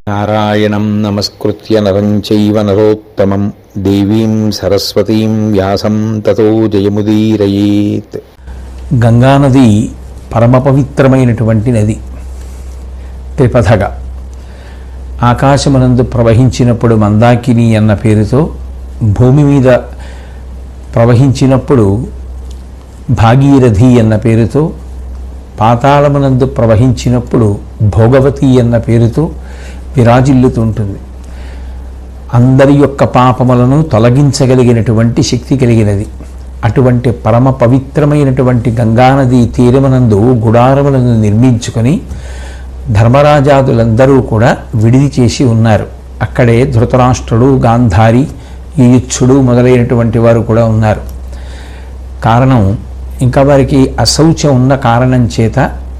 నారాయణం నమస్కృత్య నరం చైవ నరోత్తమం దేవీం సరస్వతీం వ్యాసం తతో జయముదీరయేత్. గంగానది పరమ పవిత్రమైనటువంటి నది. త్రిపథగా ఆకాశమునందు ప్రవహించినప్పుడు మందాకిని అన్న పేరుతో, భూమి మీద ప్రవహించినప్పుడు భాగీరథి అన్న పేరుతో, పాతాళమునందు ప్రవహించినప్పుడు భోగవతి అన్న పేరుతో విరాజిల్లుతుంటుంది. అందరి యొక్క పాపములను తొలగించగలిగినటువంటి శక్తి కలిగినది. అటువంటి పరమ పవిత్రమైనటువంటి గంగానది తీరమునందు గుడారములను నిర్మించుకొని ధర్మరాజాదులందరూ కూడా విడిది చేసి ఉన్నారు. అక్కడే ధృతరాష్ట్రుడు, గాంధారి, యుయుత్సుడు మొదలైనటువంటి వారు కూడా ఉన్నారు. కారణం, ఇంకా వారికి అశౌచం ఉన్న కారణం చేత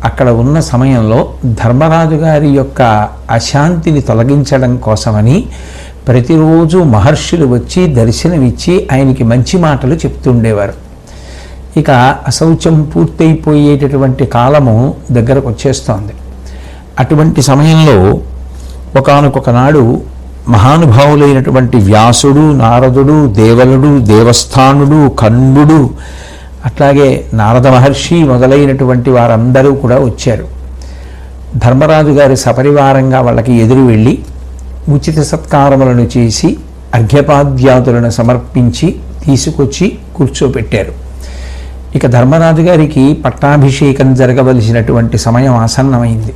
అక్కడ ఉన్న సమయంలో ధర్మరాజు గారి యొక్క అశాంతిని తొలగించడం కోసమని ప్రతిరోజు మహర్షులు వచ్చి దర్శనమిచ్చి ఆయనకి మంచి మాటలు చెప్తుండేవారు. ఇక అశౌచం పూర్తయిపోయేటటువంటి కాలము దగ్గరకు వచ్చేస్తోంది. అటువంటి సమయంలో ఒకానొక నాడు మహానుభావులైనటువంటి వ్యాసుడు, నారదుడు, దేవలుడు, దేవస్థానుడు, కన్నుడు, అట్లాగే నారద మహర్షి మొదలైనటువంటి వారందరూ కూడా వచ్చారు. ధర్మరాజు గారి సపరివారంగా వాళ్ళకి ఎదురు వెళ్ళి ఉచిత సత్కారములను చేసి అర్ఘ్యపాద్యాదులను సమర్పించి తీసుకొచ్చి కూర్చోపెట్టారు. ఇక ధర్మరాజు గారికి పట్టాభిషేకం జరగవలసినటువంటి సమయం ఆసన్నమైంది.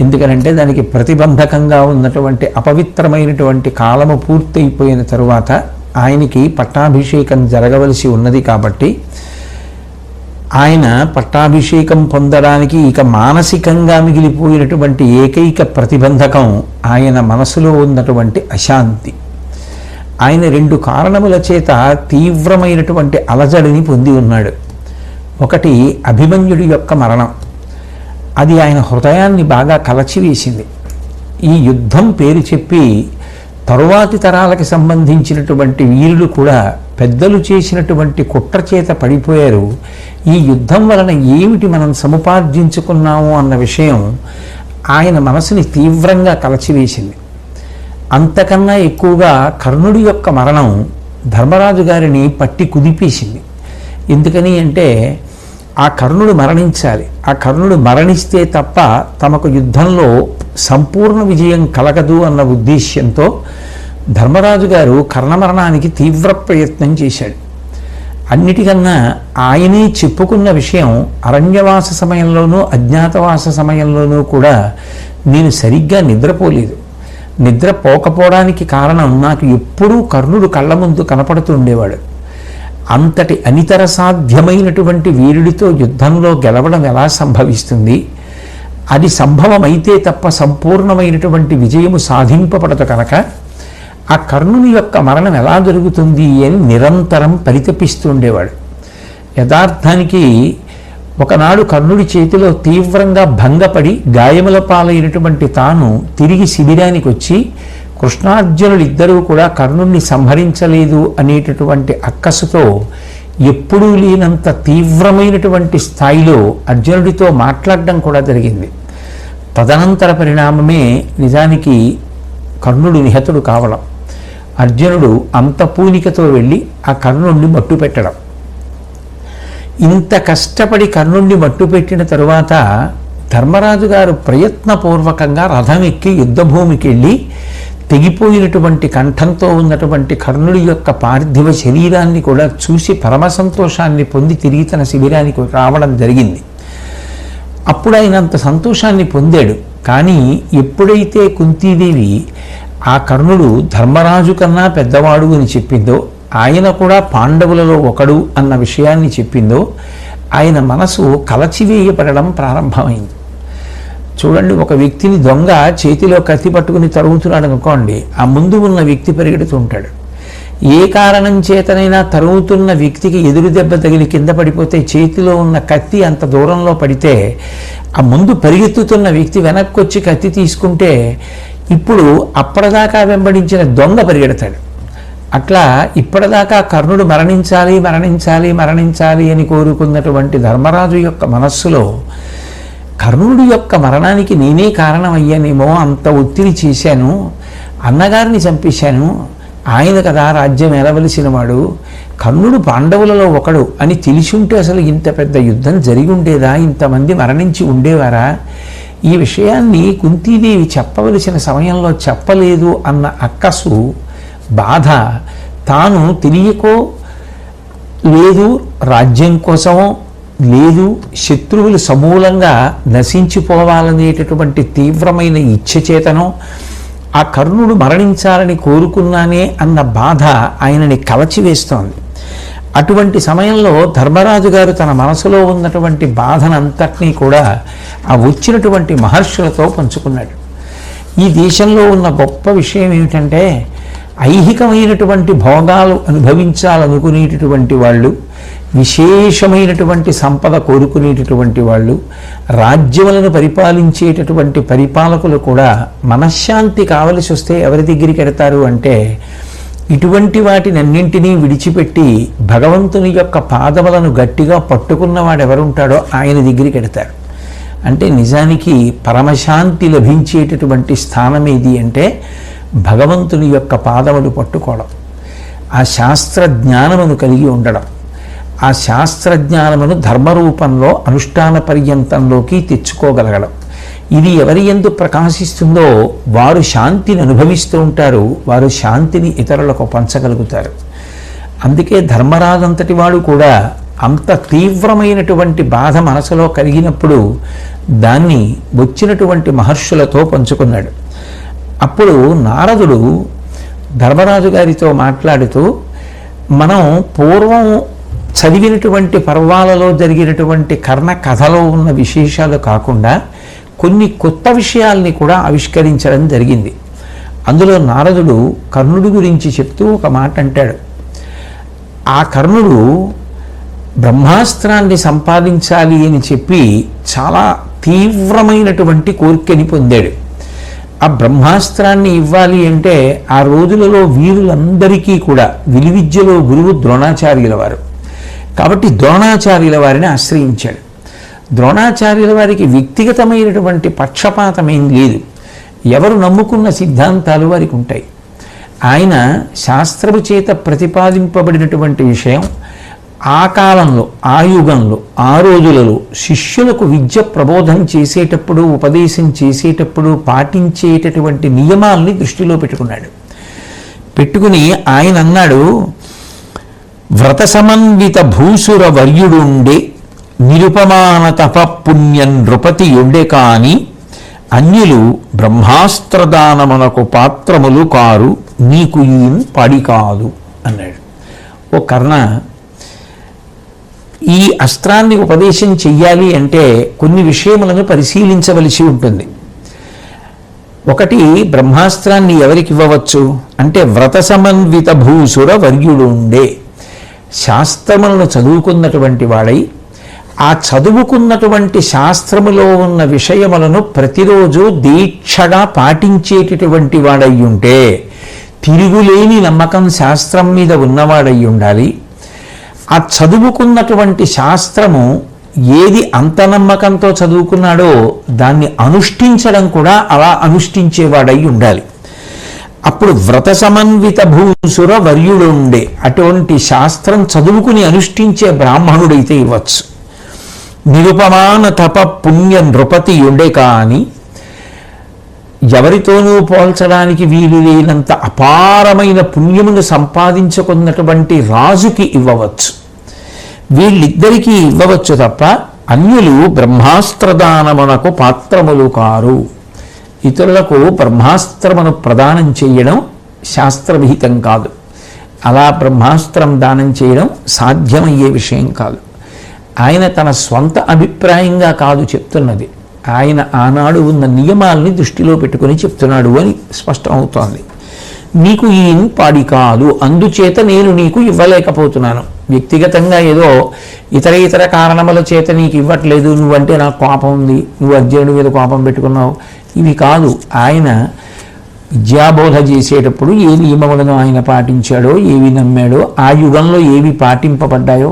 ఎందుకనంటే దానికి ప్రతిబంధకంగా ఉన్నటువంటి అపవిత్రమైనటువంటి కాలము పూర్తయిపోయిన తరువాత ఆయనకి పట్టాభిషేకం జరగవలసి ఉన్నది. కాబట్టి ఆయన పట్టాభిషేకం పొందడానికి ఇక మానసికంగా మిగిలిపోయినటువంటి ఏకైక ప్రతిబంధకం ఆయన మనసులో ఉన్నటువంటి అశాంతి. ఆయన రెండు కారణముల చేత తీవ్రమైనటువంటి అలజడిని పొంది ఉన్నాడు. ఒకటి, అభిమన్యుడి యొక్క మరణం. అది ఆయన హృదయాన్ని బాగా కలచివేసింది. ఈ యుద్ధం పేరు చెప్పి తరువాతి తరాలకి సంబంధించినటువంటి వీరులు కూడా పెద్దలు చేసినటువంటి కుట్ర చేత పడిపోయారు. ఈ యుద్ధం వలన ఏమిటి మనం సముపార్జించుకున్నాము అన్న విషయం ఆయన మనసుని తీవ్రంగా కలచివేసింది. అంతకన్నా ఎక్కువగా కర్ణుడి యొక్క మరణం ధర్మరాజు గారిని పట్టి కుదిపేసింది. ఎందుకని అంటే ఆ కర్ణుడు మరణించాలి. ఆ కర్ణుడు మరణిస్తే తప్ప తమకు యుద్ధంలో సంపూర్ణ విజయం కలగదు అన్న ఉద్దేశ్యంతో ధర్మరాజు గారు కర్ణమరణానికి తీవ్ర ప్రయత్నం చేశాడు. అన్నిటికన్నా ఆయనే చెప్పుకున్న విషయం, అరణ్యవాస సమయంలోనూ అజ్ఞాతవాస సమయంలోనూ కూడా నేను సరిగ్గా నిద్రపోలేదు. నిద్రపోకపోవడానికి కారణం, నాకు ఎప్పుడూ కర్ణుడు కళ్ళ ముందు కనపడుతూ ఉండేవాడు. అంతటి అనితర సాధ్యమైనటువంటి వీరుడితో యుద్ధంలో గెలవడం ఎలా సంభవిస్తుంది? అది సంభవమైతే తప్ప సంపూర్ణమైనటువంటి విజయము సాధింపబడదు కనుక ఆ కర్ణుని యొక్క మరణం ఎలా జరుగుతుంది అని నిరంతరం పరితపిస్తుండేవాడు. యథార్థానికి ఒకనాడు కర్ణుడి చేతిలో తీవ్రంగా భంగపడి గాయముల పాలైనటువంటి తాను తిరిగి శిబిరానికి వచ్చి కృష్ణార్జునులు ఇద్దరూ కూడా కర్ణుణ్ణి సంహరించలేదు అనేటటువంటి అక్కసుతో ఎప్పుడూ లేనంత తీవ్రమైనటువంటి స్థాయిలో అర్జునుడితో మాట్లాడడం కూడా జరిగింది. తదనంతర పరిణామమే నిజానికి కర్ణుడు నిహతుడు కావడం. అర్జునుడు అంత పూనికతో వెళ్ళి ఆ కర్ణుణ్ణి మట్టు పెట్టడం. ఇంత కష్టపడి కర్ణుణ్ణి మట్టు పెట్టిన తరువాత ధర్మరాజు గారు ప్రయత్నపూర్వకంగా రథం ఎక్కి యుద్ధభూమికి వెళ్ళి తెగిపోయినటువంటి కంఠంతో ఉన్నటువంటి కర్ణుడి యొక్క పార్థివ శరీరాన్ని కూడా చూసి పరమ సంతోషాన్ని పొంది తిరిగి తన శిబిరానికి రావడం జరిగింది. అప్పుడు ఆయన అంత సంతోషాన్ని పొందాడు. కానీ ఎప్పుడైతే కుంతీదేవి ఆ కర్ణుడు ధర్మరాజు కన్నా పెద్దవాడు అని చెప్పిందో, ఆయన కూడా పాండవులలో ఒకడు అన్న విషయాన్ని చెప్పిందో, ఆయన మనసు కలచివేయబడడం ప్రారంభమైంది. చూడండి, ఒక వ్యక్తిని దొంగ చేతిలో కత్తి పట్టుకుని తరుగుతున్నాడు అనుకోండి, ఆ ముందు ఉన్న వ్యక్తి పరిగెడుతుంటాడు. ఏ కారణం చేతనైనా తరుగుతున్న వ్యక్తికి ఎదురు దెబ్బ తగిలి కింద పడిపోతే చేతిలో ఉన్న కత్తి అంత దూరంలో పడితే ఆ ముందు పరిగెత్తుతున్న వ్యక్తి వెనక్కి వచ్చి కత్తి తీసుకుంటే ఇప్పుడు అప్పటిదాకా వెంబడించిన దొంగ పరిగెడతాడు. అట్లా ఇప్పటిదాకా కర్ణుడు మరణించాలి మరణించాలి మరణించాలి అని కోరుకున్నటువంటి ధర్మరాజు యొక్క మనస్సులో కర్ణుడి యొక్క మరణానికి నేనే కారణమయ్యానేమో, అంత ఒత్తిడి చేశాను, అన్నగారిని చంపేశాను, ఆయన కదా రాజ్యం ఏలవలసిన వాడు, కర్ణుడు పాండవులలో ఒకడు అని తెలిసి ఉంటే అసలు ఇంత పెద్ద యుద్ధం జరిగి ఉండేదా, ఇంతమంది మరణించి ఉండేవారా, ఈ విషయాన్ని కుంతీదేవి చెప్పవలసిన సమయంలో చెప్పలేదు అన్న అక్కసు, బాధ, తాను తెలియకో లేదు రాజ్యం కోసమో లేదు శత్రువులు సమూలంగా నశించిపోవాలనేటటువంటి తీవ్రమైన ఇచ్ఛ చేతనో ఆ కర్ణుడు మరణించాలని కోరుకున్నానే అన్న బాధ ఆయనని కలచివేస్తోంది. అటువంటి సమయంలో ధర్మరాజు గారు తన మనసులో ఉన్నటువంటి బాధనంతటినీ కూడా ఆ వచ్చినటువంటి మహర్షులతో పంచుకున్నాడు. ఈ దేశంలో ఉన్న గొప్ప విషయం ఏమిటంటే, ఐహికమైనటువంటి భోగాలు అనుభవించాలనుకునేటటువంటి వాళ్ళు, విశేషమైనటువంటి సంపద కోరుకునేటటువంటి వాళ్ళు, రాజ్యములను పరిపాలించేటటువంటి పరిపాలకులు కూడా మనశ్శాంతి కావలసి వస్తే ఎవరి దగ్గరికి ఎడతారు అంటే, ఇటువంటి వాటినన్నింటినీ విడిచిపెట్టి భగవంతుని యొక్క పాదములను గట్టిగా పట్టుకున్నవాడు ఎవరుంటాడో ఆయన దగ్గరికి ఎడతారు. అంటే నిజానికి పరమశాంతి లభించేటటువంటి స్థానం ఏది అంటే భగవంతుని యొక్క పాదములు పట్టుకోవడం, ఆ శాస్త్ర జ్ఞానమును కలిగి ఉండడం, ఆ శాస్త్రజ్ఞానమును ధర్మరూపంలో అనుష్ఠాన పర్యంతంలోకి తెచ్చుకోగలగడం. ఇది ఎవరి యందు ప్రకాశిస్తుందో వారు శాంతిని అనుభవిస్తూ ఉంటారు, వారు శాంతిని ఇతరులకు పంచగలుగుతారు. అందుకే ధర్మరాజంతటి వాడు కూడా అంత తీవ్రమైనటువంటి బాధ మనసులో కలిగినప్పుడు దాన్ని వచ్చినటువంటి మహర్షులతో పంచుకున్నాడు. అప్పుడు నారదుడు ధర్మరాజు గారితో మాట్లాడుతూ, మనం పూర్వం చదివినటువంటి పర్వాలలో జరిగినటువంటి కర్ణ కథలో ఉన్న విశేషాలు కాకుండా కొన్ని కొత్త విషయాల్ని కూడా ఆవిష్కరించడం జరిగింది. అందులో నారదుడు కర్ణుడి గురించి చెప్తూ ఒక మాట అంటాడు. ఆ కర్ణుడు బ్రహ్మాస్త్రాన్ని సంపాదించాలి అని చెప్పి చాలా తీవ్రమైనటువంటి కోరికని పొందాడు. ఆ బ్రహ్మాస్త్రాన్ని ఇవ్వాలి అంటే ఆ రోజులలో వీరులందరికీ కూడా విలువిద్యలో గురువు ద్రోణాచార్యుల వారు కాబట్టి ద్రోణాచార్యుల వారిని ఆశ్రయించాడు. ద్రోణాచార్యుల వారికి వ్యక్తిగతమైనటువంటి పక్షపాతం ఏం లేదు, ఎవరు నమ్ముకున్న సిద్ధాంతాలు వారికి ఉంటాయి. ఆయన శాస్త్రము చేత ప్రతిపాదింపబడినటువంటి విషయం ఆ కాలంలో, ఆ యుగంలో, ఆ రోజులలో శిష్యులకు విద్య ప్రబోధం చేసేటప్పుడు, ఉపదేశం చేసేటప్పుడు పాటించేటటువంటి నియమాల్ని దృష్టిలో పెట్టుకుని ఆయన అన్నాడు, వ్రత సమన్విత భూసుర వర్యుడుండే నిరుపమాన తపపుణ్యం నృపతి ఉండే కాని అన్యులు బ్రహ్మాస్త్రదానమునకు పాత్రములు కారు, నీకు ఈయన పడి కాదు అన్నాడు. ఓ కర్ణ, ఈ అస్త్రాన్ని ఉపదేశం చెయ్యాలి అంటే కొన్ని విషయములను పరిశీలించవలసి ఉంటుంది. ఒకటి, బ్రహ్మాస్త్రాన్ని ఎవరికి ఇవ్వవచ్చు అంటే వ్రత సమన్విత భూసుర వర్యుడుండే, శాస్త్రములను చదువుకున్నటువంటి వాడై ఆ చదువుకున్నటువంటి శాస్త్రములో ఉన్న విషయములను ప్రతిరోజు దీక్షగా పాటించేటటువంటి వాడై ఉంటే, తిరుగులేని నమ్మకం శాస్త్రం మీద ఉన్నవాడై ఉండాలి. ఆ చదువుకున్నటువంటి శాస్త్రము ఏది అంత నమ్మకంతో చదువుకున్నాడో దాన్ని అనుష్ఠించడం కూడా అలా అనుష్ఠించేవాడై ఉండాలి. అప్పుడు వ్రత సమన్విత భూసుర వర్యుడుండే, అటువంటి శాస్త్రం చదువుకుని అనుష్ఠించే బ్రాహ్మణుడైతే ఇవ్వచ్చు. నిరుపమాన తప పుణ్య నృపతి ఉండే కాని ఎవరితోనూ పోల్చడానికి వీలు లేనంత అపారమైన పుణ్యమును సంపాదించుకున్నటువంటి రాజుకి ఇవ్వవచ్చు. వీళ్ళిద్దరికీ ఇవ్వవచ్చు తప్ప అన్యులు బ్రహ్మాస్త్రదానమునకు పాత్రములు కారు. ఇతరులకు బ్రహ్మాస్త్రమును ప్రదానం చేయడం శాస్త్రవిహితం కాదు. అలా బ్రహ్మాస్త్రం దానం చేయడం సాధ్యమయ్యే విషయం కాదు. ఆయన తన స్వంత అభిప్రాయంగా కాదు చెప్తున్నది, ఆయన ఆనాడు ఉన్న నియమాల్ని దృష్టిలో పెట్టుకుని చెప్తున్నాడు అని స్పష్టమవుతోంది. నీకు ఈయన పాడి కాదు, అందుచేత నేను నీకు ఇవ్వలేకపోతున్నాను. వ్యక్తిగతంగా ఏదో ఇతర కారణముల చేత నీకు ఇవ్వట్లేదు, నువ్వంటే నాకు కోపం ఉంది, నువ్వు అర్జునుడి మీద కోపం పెట్టుకున్నావు, ఇవి కాదు. ఆయన విద్యాబోధ చేసేటప్పుడు ఏ నియమములను ఆయన పాటించాడో, ఏవి నమ్మాడో, ఆ యుగంలో ఏవి పాటింపబడ్డాయో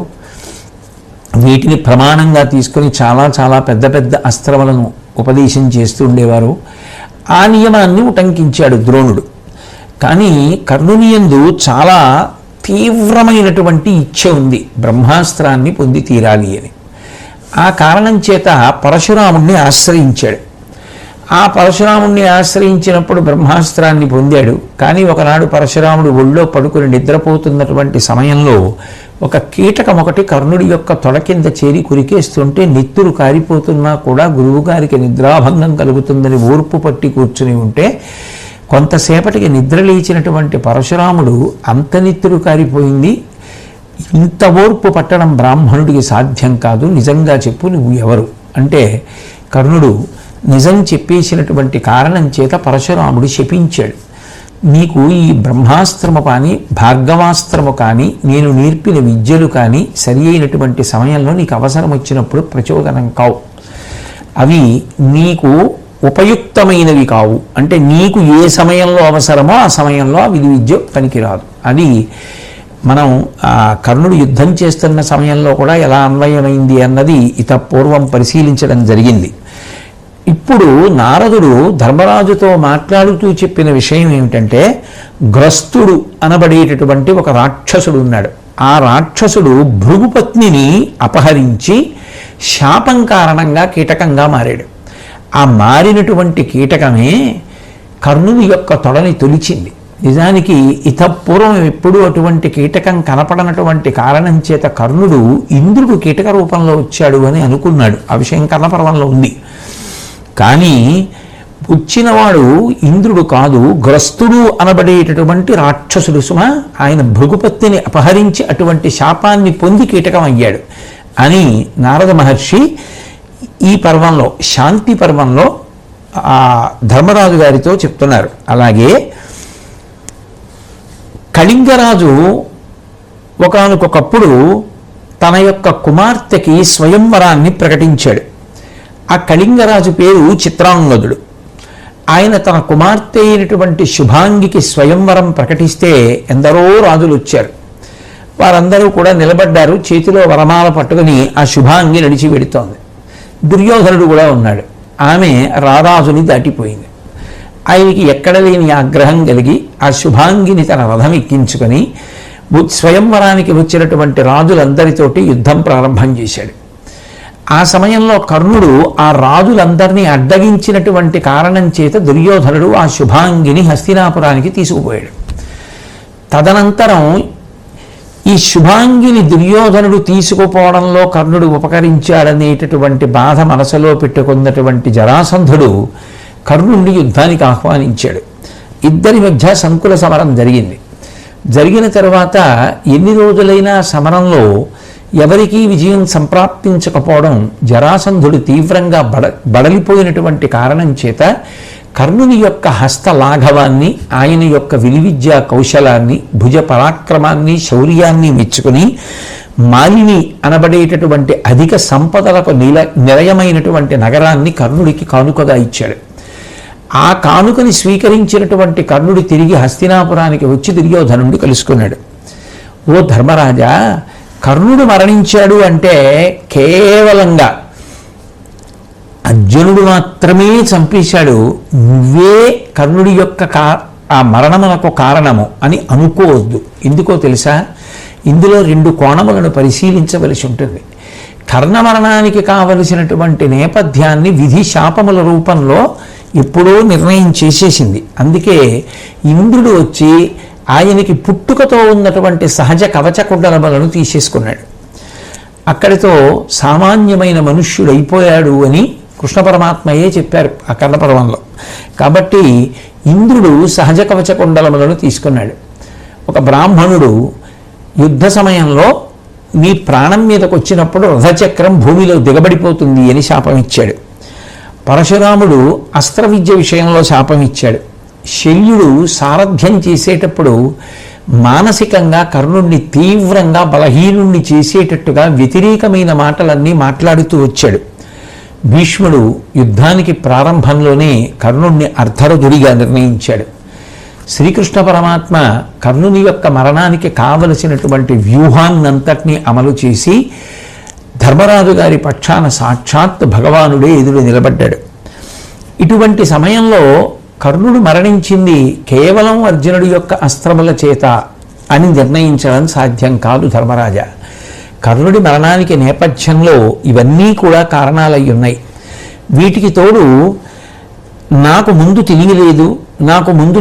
వీటిని ప్రమాణంగా తీసుకొని చాలా చాలా పెద్ద పెద్ద అస్త్రములను ఉపదేశం చేస్తూ ఉండేవారు. ఆ నియమాన్ని ఉటంకించాడు ద్రోణుడు. కానీ కర్ణుని యందు చాలా తీవ్రమైనటువంటి ఇచ్ఛ ఉంది, బ్రహ్మాస్త్రాన్ని పొంది తీరాలి అని. ఆ కారణం చేత పరశురాముణ్ణి ఆశ్రయించాడు. ఆ పరశురాముణ్ణి ఆశ్రయించినప్పుడు బ్రహ్మాస్త్రాన్ని పొందాడు. కానీ ఒకనాడు పరశురాముడు ఒళ్ళో పడుకుని నిద్రపోతున్నటువంటి సమయంలో ఒక కీటకం ఒకటి కర్ణుడి యొక్క తొడ కింద చేరి కురికేస్తుంటే నెత్తురు కారిపోతున్నా కూడా గురువుగారికి నిద్రాభంగం కలుగుతుందని ఓర్పు పట్టి కూర్చుని ఉంటే కొంతసేపటికి నిద్ర లేచినటువంటి పరశురాముడు అంత నెత్తురు కారిపోయింది, ఇంత ఓర్పు పట్టడం బ్రాహ్మణుడికి సాధ్యం కాదు, నిజంగా చెప్పు నువ్వు ఎవరు అంటే కర్ణుడు నిజం చెప్పేసినటువంటి కారణం చేత పరశురాముడు శపించాడు. నీకు ఈ బ్రహ్మాస్త్రము కానీ భార్గవాస్త్రము కానీ నేను నేర్పిన విద్యలు కానీ సరి అయినటువంటి సమయంలో నీకు అవసరం వచ్చినప్పుడు ప్రచోదనం కావు, అవి నీకు ఉపయుక్తమైనవి కావు. అంటే నీకు ఏ సమయంలో అవసరమో ఆ సమయంలో ఆ విద్య పనికిరాదు. అది మనం కర్ణుడు యుద్ధం చేస్తున్న సమయంలో కూడా ఎలా అన్వయమైంది అన్నది పూర్వం పరిశీలించడం జరిగింది. ఇప్పుడు నారదుడు ధర్మరాజుతో మాట్లాడుతూ చెప్పిన విషయం ఏమిటంటే, గ్రస్తుడు అనబడేటటువంటి ఒక రాక్షసుడు ఉన్నాడు. ఆ రాక్షసుడు భృగుపత్నిని అపహరించి శాపం కారణంగా కీటకంగా మారాడు. ఆ మారినటువంటి కీటకమే కర్ణుని యొక్క తొడని తొలిచింది. నిజానికి పూర్వం ఎప్పుడూ అటువంటి కీటకం కనపడనటువంటి కారణం చేత కర్ణుడు ఇంద్రుడు కీటక రూపంలో వచ్చాడు అని అనుకున్నాడు. ఆ విషయం కర్ణపర్వంలో ఉంది. కానీ వచ్చినవాడు ఇంద్రుడు కాదు, గ్రస్తుడు అనబడేటటువంటి రాక్షసుడు సుమ. ఆయన భృగుపత్తిని అపహరించి అటువంటి శాపాన్ని పొంది కీటకం అయ్యాడు అని నారద మహర్షి ఈ పర్వంలో, శాంతి పర్వంలో ధర్మరాజు గారితో చెప్తున్నారు. అలాగే కళింగరాజు ఒకానొకప్పుడు తన యొక్క కుమార్తెకి స్వయంవరాన్ని ప్రకటించాడు. ఆ కళింగరాజు పేరు చిత్రాంగదుడు. ఆయన తన కుమార్తె అయినటువంటి శుభాంగికి స్వయంవరం ప్రకటిస్తే ఎందరో రాజులు వచ్చారు. వారందరూ కూడా నిలబడ్డారు, చేతిలో వరమాల పట్టుకుని ఆ శుభాంగి నడిచి వెడుతోంది. దుర్యోధనుడు కూడా ఉన్నాడు. ఆమె రారాజుని దాటిపోయింది. ఆయనకి ఎక్కడ లేని ఆగ్రహం కలిగి ఆ శుభాంగిని తన రథం ఎక్కించుకొని స్వయంవరానికి వచ్చినటువంటి రాజులందరితోటి యుద్ధం ప్రారంభం చేశాడు. ఆ సమయంలో కర్ణుడు ఆ రాజులందరినీ అడ్డగించినటువంటి కారణం చేత దుర్యోధనుడు ఆ శుభాంగిని హస్తినాపురానికి తీసుకుపోయాడు. తదనంతరం ఈ శుభాంగిని దుర్యోధనుడు తీసుకుపోవడంలో కర్ణుడు ఉపకరించాడనేటటువంటి బాధ మనసులో పెట్టుకున్నటువంటి జరాసంధుడు కర్ణుడిని యుద్ధానికి ఆహ్వానించాడు. ఇద్దరి మధ్య సంకుల సమరం జరిగింది. జరిగిన తర్వాత ఎన్ని రోజులైనా సమరంలో ఎవరికీ విజయం సంప్రాప్తించకపోవడం జరాసంధుడు తీవ్రంగా బడలిపోయినటువంటి కారణం చేత కర్ణుని యొక్క హస్తలాఘవాన్ని, ఆయన యొక్క విలువిద్యా కౌశలాన్ని, భుజ పరాక్రమాన్ని, శౌర్యాన్ని మెచ్చుకుని మాలిని అనబడేటటువంటి అధిక సంపదలకు నిలయమైనటువంటి నగరాన్ని కర్ణుడికి కానుకగా ఇచ్చాడు. ఆ కానుకని స్వీకరించినటువంటి కర్ణుడు తిరిగి హస్తినాపురానికి వచ్చి దుర్యోధనుడిని కలుసుకున్నాడు. ఓ ధర్మరాజా, కర్ణుడు మరణించాడు అంటే కేవలంగా అర్జునుడు మాత్రమే చంపేశాడు, నువ్వే కర్ణుడి యొక్క ఆ మరణమునకు కారణము అని అనుకోవద్దు. ఎందుకో తెలుసా? ఇందులో రెండు కోణములను పరిశీలించవలసి ఉంటుంది. కర్ణ మరణానికి కావలసినటువంటి నేపథ్యాన్ని విధి శాపముల రూపంలో ఎప్పుడో నిర్ణయం చేసేసింది. అందుకే ఇంద్రుడు వచ్చి ఆయనకి పుట్టుకతో ఉన్నటువంటి సహజ కవచ కుండలములను తీసేసుకున్నాడు. అక్కడితో సామాన్యమైన మనుష్యుడు అయిపోయాడు అని కృష్ణ పరమాత్మయే చెప్పారు ఆ కర్ణపర్వంలో. కాబట్టి ఇంద్రుడు సహజ కవచ కుండలములను తీసుకున్నాడు. ఒక బ్రాహ్మణుడు యుద్ధ సమయంలో నీ ప్రాణం మీదకు వచ్చినప్పుడు రథచక్రం భూమిలో దిగబడిపోతుంది అని శాపం ఇచ్చాడు. పరశురాముడు అస్త్ర విద్య విషయంలో శాపం ఇచ్చాడు. శల్యుడు సారథ్యం చేసేటప్పుడు మానసికంగా కర్ణుణ్ణి తీవ్రంగా బలహీనుణ్ణి చేసేటట్టుగా వ్యతిరేకమైన మాటలన్నీ మాట్లాడుతూ వచ్చాడు. భీష్ముడు యుద్ధానికి ప్రారంభంలోనే కర్ణుణ్ణి అర్ధరథుడిగా నిర్ణయించాడు. శ్రీకృష్ణ పరమాత్మ కర్ణుని యొక్క మరణానికి కావలసినటువంటి వ్యూహాన్నంతటినీ అమలు చేసి ధర్మరాజు గారి పక్షాన సాక్షాత్ భగవానుడే ఎదురు నిలబడ్డాడు. ఇటువంటి సమయంలో కర్ణుడు మరణించింది కేవలం అర్జునుడి యొక్క అస్త్రముల చేత అని నిర్ణయించడం సాధ్యం కాదు ధర్మరాజా. కర్ణుడి మరణానికి నేపథ్యంలో ఇవన్నీ కూడా కారణాలై ఉన్నాయి. వీటికి తోడు నాకు ముందు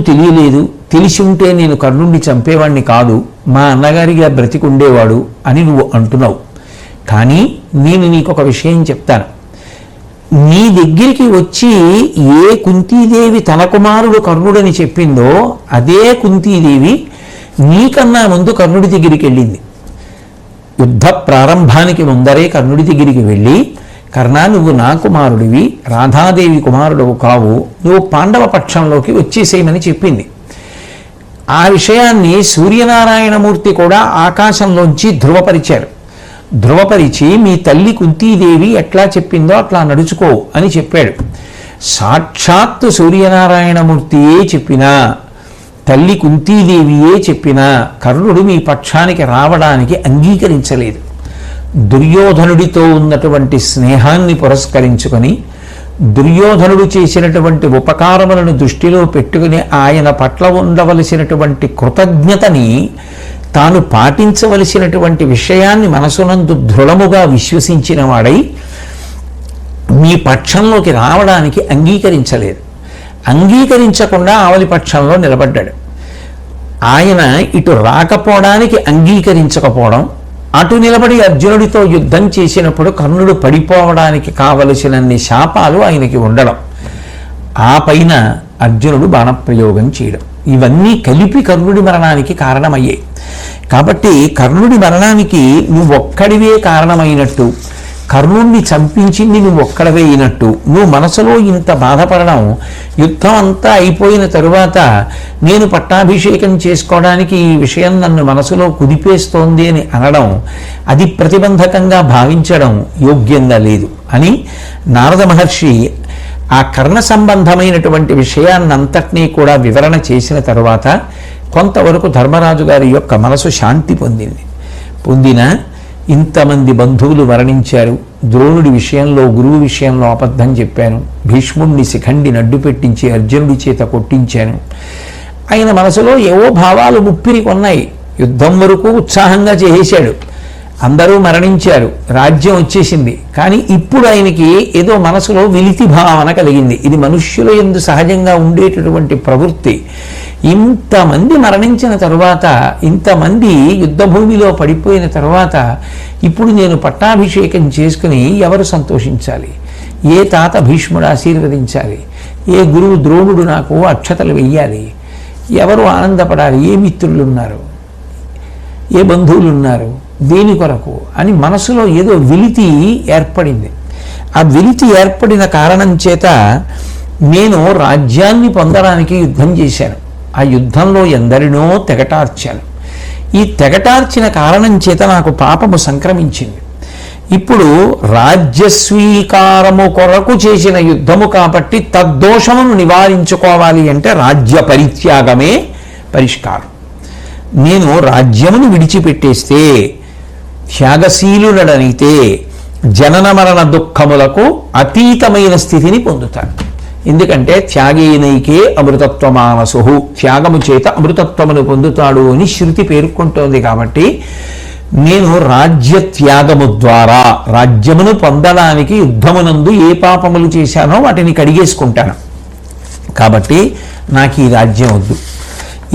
తెలియలేదు, తెలిసి ఉంటే నేను కర్ణుడిని చంపేవాడిని కాదు, మా అన్నగారిగా బ్రతికుండేవాడు అని నువ్వు అంటున్నావు. కానీ నేను నీకు ఒక విషయం చెప్తాను. నీ దగ్గరికి వచ్చి ఏ కుంతీదేవి తన కుమారుడు కర్ణుడని చెప్పిందో అదే కుంతీదేవి నీకన్నా ముందు కర్ణుడి దగ్గరికి వెళ్ళింది. యుద్ధ ప్రారంభానికి ముందరే కర్ణుడి దగ్గరికి వెళ్ళి, కర్ణ, నువ్వు నా కుమారుడివి, రాధాదేవి కుమారుడవు కావు, నువ్వు పాండవ పక్షంలోకి వచ్చేసేయమని చెప్పింది. ఆ విషయాన్ని సూర్యనారాయణమూర్తి కూడా ఆకాశంలోంచి ధృవపరిచి మీ తల్లి కుంతీదేవి ఎట్లా చెప్పిందో అట్లా నడుచుకో అని చెప్పాడు. సాక్షాత్తు సూర్యనారాయణమూర్తియే చెప్పినా, తల్లి కుంతీదేవియే చెప్పినా కర్ణుడు మీ పక్షానికి రావడానికి అంగీకరించలేదు. దుర్యోధనుడితో ఉన్నటువంటి స్నేహాన్ని పురస్కరించుకొని, దుర్యోధనుడు చేసినటువంటి ఉపకారములను దృష్టిలో పెట్టుకుని ఆయన పట్ల ఉండవలసినటువంటి కృతజ్ఞతని, తాను పాటించవలసినటువంటి విషయాన్ని మనసునందు దృఢముగా విశ్వసించిన వాడై మీ పక్షంలోకి రావడానికి అంగీకరించలేదు. అంగీకరించకుండా ఆవలి పక్షంలో నిలబడ్డాడు. ఆయన ఇటు రాకపోవడానికి అంగీకరించకపోవడం, అటు నిలబడి అర్జునుడితో యుద్ధం చేసినప్పుడు కర్ణుడు పడిపోవడానికి కావలసినన్ని శాపాలు ఆయనకి ఉండడం, ఆ పైన అర్జునుడు బాణప్రయోగం చేయడం, ఇవన్నీ కలిపి కర్ణుడి మరణానికి కారణమయ్యాయి. కాబట్టి కర్ణుడి మరణానికి నువ్వొక్కడివే కారణమైనట్టు, కర్ణుడిని చంపించింది నువ్వు ఒక్కడవే అయినట్టు నువ్వు మనసులో ఇంత బాధపడడం, యుద్ధం అంతా అయిపోయిన తరువాత నేను పట్టాభిషేకం చేసుకోవడానికి ఈ విషయం నన్ను మనసులో కుదిపేస్తోంది అని అనడం, అది ప్రతిబంధకంగా భావించడం యోగ్యంగా లేదు అని నారద మహర్షి ఆ కర్ణ సంబంధమైనటువంటి విషయాన్నంతటినీ కూడా వివరణ చేసిన తరువాత కొంతవరకు ధర్మరాజు గారి యొక్క మనసు శాంతి పొందిన ఇంతమంది బంధువులు మరణించారు, ద్రోణుడి విషయంలో గురువు విషయంలో అబద్ధం చెప్పాను, భీష్ముడిని శిఖండి నడ్డు పెట్టించి అర్జునుడి చేత కొట్టించాను, ఆయన మనసులో ఏవో భావాలు ముప్పిరి కొన్నాయి. యుద్ధం వరకు ఉత్సాహంగా చేసేశాడు, అందరూ మరణించారు, రాజ్యం వచ్చేసింది. కానీ ఇప్పుడు ఆయనకి ఏదో మనసులో విలితి భావన కలిగింది. ఇది మనుష్యుల యందు సహజంగా ఉండేటటువంటి ప్రవృత్తి. ఇంతమంది మరణించిన తరువాత, ఇంతమంది యుద్ధభూమిలో పడిపోయిన తరువాత ఇప్పుడు నేను పట్టాభిషేకం చేసుకుని ఎవరు సంతోషించాలి? ఏ తాత భీష్ముడు ఆశీర్వదించాలి? ఏ గురువు ద్రోణుడు నాకు అక్షతలు వెయ్యాలి? ఎవరు ఆనందపడాలి? ఏ మిత్రులు ఉన్నారు? ఏ బంధువులు ఉన్నారు? దేని కొరకు అని మనసులో ఏదో విలితి ఏర్పడింది. ఆ విలితి ఏర్పడిన కారణం చేత నేను రాజ్యాన్ని పొందడానికి యుద్ధం చేశాను. ఆ యుద్ధంలో ఎందరినో తెగటార్చాను. ఈ తెగటార్చిన కారణం చేత నాకు పాపము సంక్రమించింది. ఇప్పుడు రాజ్యస్వీకారము కొరకు చేసిన యుద్ధము కాబట్టి తద్దోషమును నివారించుకోవాలి అంటే రాజ్య పరిత్యాగమే పరిష్కారం. నేను రాజ్యమును విడిచిపెట్టేస్తే, త్యాగశీలుడనైతే జనన మరణ దుఃఖములకు అతీతమైన స్థితిని పొందుతాను. ఎందుకంటే త్యాగేనైకే అమృతత్వమానసు, త్యాగము చేత అమృతత్వమును పొందుతాడు అని శృతి పేర్కొంటోంది. కాబట్టి నేను రాజ్య త్యాగము ద్వారా రాజ్యమును పొందడానికి యుద్ధమునందు ఏ పాపములు చేశానో వాటిని కడిగేసుకుంటాను. కాబట్టి నాకు ఈ రాజ్యం వద్దు,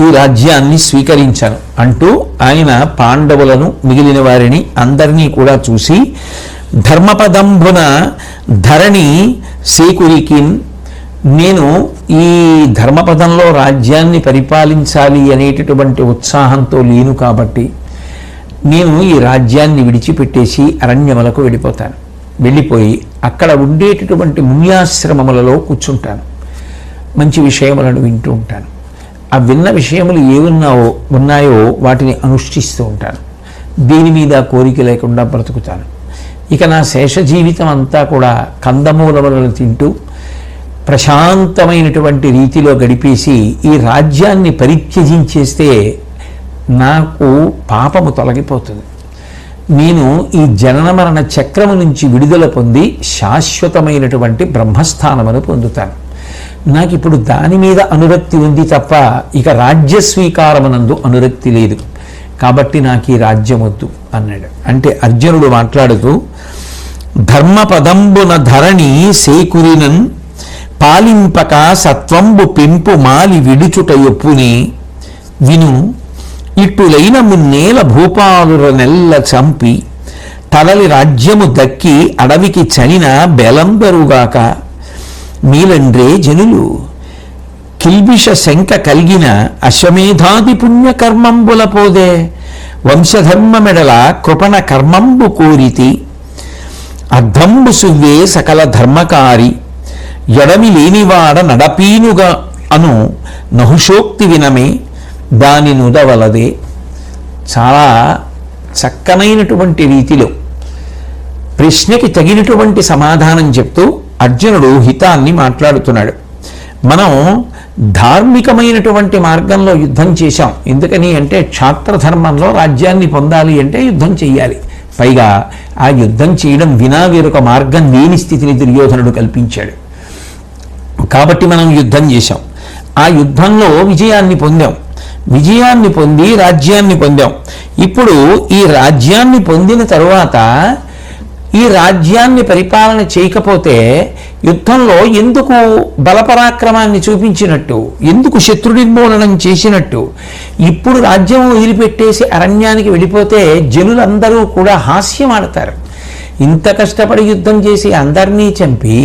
ఈ రాజ్యాన్ని స్వీకరించాను అంటూ ఆయన పాండవులను, మిగిలిన వారిని అందరినీ కూడా చూసి, ధర్మపదంబున ధరణి సేకురికిన్, నేను ఈ ధర్మపదంలో రాజ్యాన్ని పరిపాలించాలి అనేటటువంటి ఉత్సాహంతో లేను కాబట్టి నేను ఈ రాజ్యాన్ని విడిచిపెట్టేసి అరణ్యములకు వెళ్ళిపోతాను. వెళ్ళిపోయి అక్కడ ఉండేటటువంటి మున్యాశ్రమములలో కూర్చుంటాను, మంచి విషయములను వింటూ ఉంటాను. ఆ విన్న విషయములు ఉన్నాయో వాటిని అనుష్ఠిస్తూ ఉంటాను. దీని మీద కోరిక లేకుండా బ్రతుకుతాను. ఇక నా శేష జీవితం అంతా కూడా కందమూలములను తింటూ ప్రశాంతమైనటువంటి రీతిలో గడిపేసి ఈ రాజ్యాన్ని పరిత్యజించేస్తే నాకు పాపము తొలగిపోతుంది. నేను ఈ జనన మరణ చక్రము నుంచి విడుదల పొంది శాశ్వతమైనటువంటి బ్రహ్మస్థానమును పొందుతాను. నాకు ఇప్పుడు దాని మీద అనురక్తి ఉంది తప్ప ఇక రాజ్య స్వీకారమునందు అనురక్తి లేదు. కాబట్టి నాకు ఈ రాజ్యం వద్దు అన్నాడు. అంటే అర్జునుడు మాట్లాడుతూ, ధర్మపదంబున ధరణి సేకురినన్ పాలింపక సత్వంబు పెంపు మాలి విడుచుట యొప్పుని విను ఇట్టులైన మున్నేల భూపాలుర నెల్ల చంపి తరలి రాజ్యము దక్కి అడవికి చనిన బెలంబరుగాక మీలండ్రే జనులు కిల్బిష శంక కలిగిన అశ్వమేధాది పుణ్యకర్మంబుల పోదే వంశధర్మ మెడల కృపణ కర్మంబు కోరితి అర్ధంబు సువ్వే సకల ధర్మకారి ఎడమి లేనివాడ నడపీనుగా అను నహుషోక్తి వినమే దాని నుదవలదే. చాలా చక్కనైనటువంటి రీతిలో ప్రశ్నకి తగినటువంటి సమాధానం చెప్తూ అర్జునుడు హితాన్ని మాట్లాడుతున్నాడు. మనం ధార్మికమైనటువంటి మార్గంలో యుద్ధం చేశాం. ఎందుకని అంటే క్షాత్రధర్మంలో రాజ్యాన్ని పొందాలి అంటే యుద్ధం చేయాలి. పైగా ఆ యుద్ధం చేయడం వినా వేరొక మార్గం లేని స్థితిని దుర్యోధనుడు కల్పించాడు. కాబట్టి మనం యుద్ధం చేశాం. ఆ యుద్ధంలో విజయాన్ని పొందాం. విజయాన్ని పొంది రాజ్యాన్ని పొందాం. ఇప్పుడు ఈ రాజ్యాన్ని పొందిన తరువాత ఈ రాజ్యాన్ని పరిపాలన చేయకపోతే యుద్ధంలో ఎందుకు బలపరాక్రమాన్ని చూపించినట్టు, ఎందుకు శత్రు నిర్మూలనం చేసినట్టు? ఇప్పుడు రాజ్యం వదిలిపెట్టేసి అరణ్యానికి వెళ్ళిపోతే జనులందరూ కూడా హాస్యం ఆడతారు. ఇంత కష్టపడి యుద్ధం చేసి అందరినీ చంపి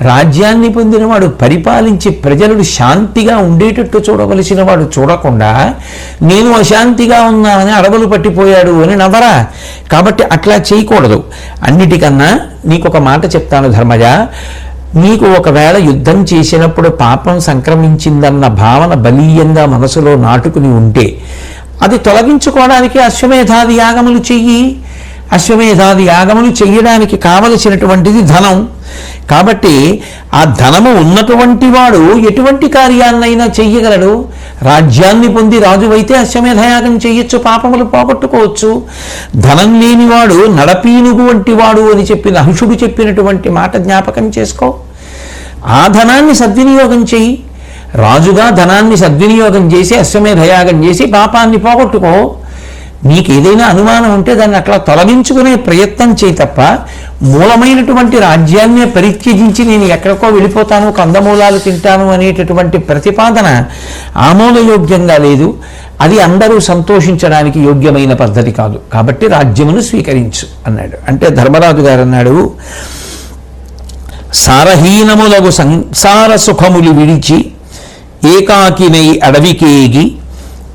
రాజ్యాన్ని పొందినవాడు పరిపాలించి ప్రజలు శాంతిగా ఉండేటట్టు చూడవలసిన వాడు చూడకుండా నేను అశాంతిగా ఉన్నానని అడవులు పట్టిపోయాడు అని నవ్వరా? కాబట్టి అట్లా చేయకూడదు. అన్నిటికన్నా నీకు ఒక మాట చెప్తాను ధర్మజ. నీకు ఒకవేళ యుద్ధం చేసినప్పుడు పాపం సంక్రమించిందన్న భావన బలీయంగా మనసులో నాటుకుని ఉంటే అది తొలగించుకోవడానికి అశ్వమేధాది యాగములు చెయ్యి. అశ్వమేధాది యాగములు చెయ్యడానికి కావలసినటువంటిది ధనం. కాబట్టి ఆ ధనము ఉన్నటువంటి వాడు ఎటువంటి కార్యాన్నైనా చెయ్యగలడు. రాజ్యాన్ని పొంది రాజువైతే అశ్వమేధయాగం చెయ్యొచ్చు, పాపములు పోగొట్టుకోవచ్చు. ధనం లేనివాడు నడపీనుగు వంటి వాడు అని చెప్పిన నహుషుడు చెప్పినటువంటి మాట జ్ఞాపకం చేసుకో. ఆ ధనాన్ని సద్వినియోగం చెయ్యి. రాజుగా ధనాన్ని సద్వినియోగం చేసి అశ్వమేధయాగం చేసి పాపాన్ని పోగొట్టుకో. నీకు ఏదైనా అనుమానం ఉంటే దాన్ని అట్లా తొలగించుకునే ప్రయత్నం చేయి తప్ప మూలమైనటువంటి రాజ్యాన్నే పరిత్యజించి నేను ఎక్కడికో వెళ్ళిపోతాను, కందమూలాలు తింటాను అనేటటువంటి ప్రతిపాదన ఆమోదయోగ్యంగా లేదు. అది అందరూ సంతోషించడానికి యోగ్యమైన పద్ధతి కాదు. కాబట్టి రాజ్యమును స్వీకరించు అన్నాడు. అంటే ధర్మరాజు గారు అన్నాడు, సారహీనములగు సంసార సుఖములు విడిచి ఏకాకినై అడవికేగి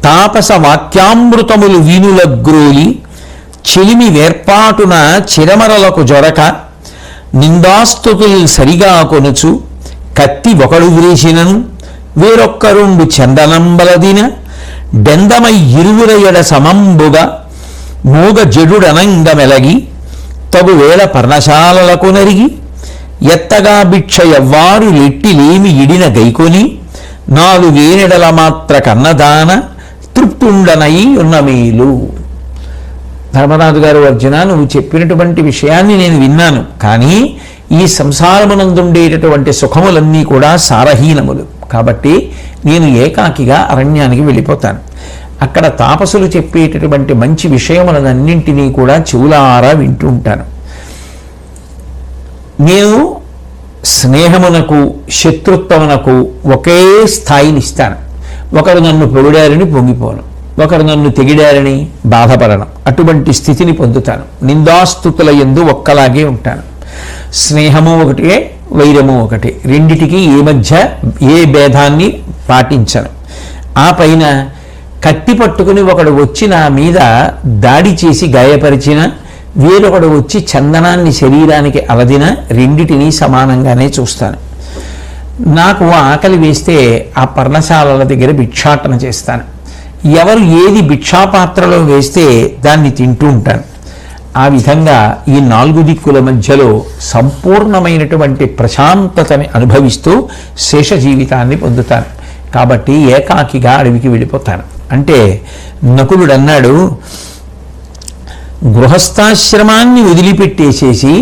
తాపస వాక్యామృతములు వీనుల గ్రోలి చెలిమి వేర్పాటున చిరమరలకు జొరక నిందాస్తుతులు సరిగా కొనుచు కత్తి ఒకడు వ్రేసినను వేరొక్క రెండు చందనంబలదిన డెందమై ఇరువుర ఎడ సమంబుగా మూగ జడుడనంగమెలగి తగువేళ పర్ణశాలలకు నరిగి ఎత్తగా భిక్ష ఎవ్వారు లెట్టిలేమి ఇడిన గైకొని నాలుగేనెడల మాత్ర కన్నదాన తృప్తుండనై ఉన్న మేలు. ధర్మరాజు గారు, అర్జున, నువ్వు చెప్పినటువంటి విషయాన్ని నేను విన్నాను. కానీ ఈ సంసారమునందుండేటటువంటి సుఖములన్నీ కూడా సారహీనములు. కాబట్టి నేను ఏకాకిగా అరణ్యానికి వెళ్ళిపోతాను. అక్కడ తాపసులు చెప్పేటటువంటి మంచి విషయములన్నింటినీ కూడా చెవులారా వింటూ ఉంటాను. నేను స్నేహమునకు శత్రుత్వమునకు ఒకే స్థాయిని ఇస్తాను. ఒకరు నన్ను పొగిడారని పొంగిపోను, ఒకరు నన్ను తెగిడారని బాధపడను. అటువంటి స్థితిని పొందుతాను. నిందాస్తుతుల యందు ఒక్కలాగే ఉంటాను. స్నేహము ఒకటే, వైరము ఒకటే. రెండిటికి ఈ మధ్య ఏ భేదాన్ని పాటించను. ఆ పైన కత్తి పట్టుకుని ఒకడు వచ్చి నా మీద దాడి చేసి గాయపరిచిన, వేరొకడు వచ్చి చందనాన్ని శరీరానికి అలదిన, రెండిటిని సమానంగానే చూస్తాను. నాకు ఆకలి వేస్తే ఆ పర్ణశాలల దగ్గర భిక్షాటన చేస్తాను. ఎవరు ఏది భిక్షాపాత్రలో వేస్తే దాన్ని తింటూ ఉంటాను. ఆ విధంగా ఈ నాలుగు దిక్కుల మధ్యలో సంపూర్ణమైనటువంటి ప్రశాంతతని అనుభవిస్తూ శేష జీవితాన్ని పొందుతాను. కాబట్టి ఏకాకిగా అడవికి వెళ్ళిపోతాను. అంటే నకులుడు అన్నాడు, గృహస్థాశ్రమాన్ని వదిలిపెట్టేసేసి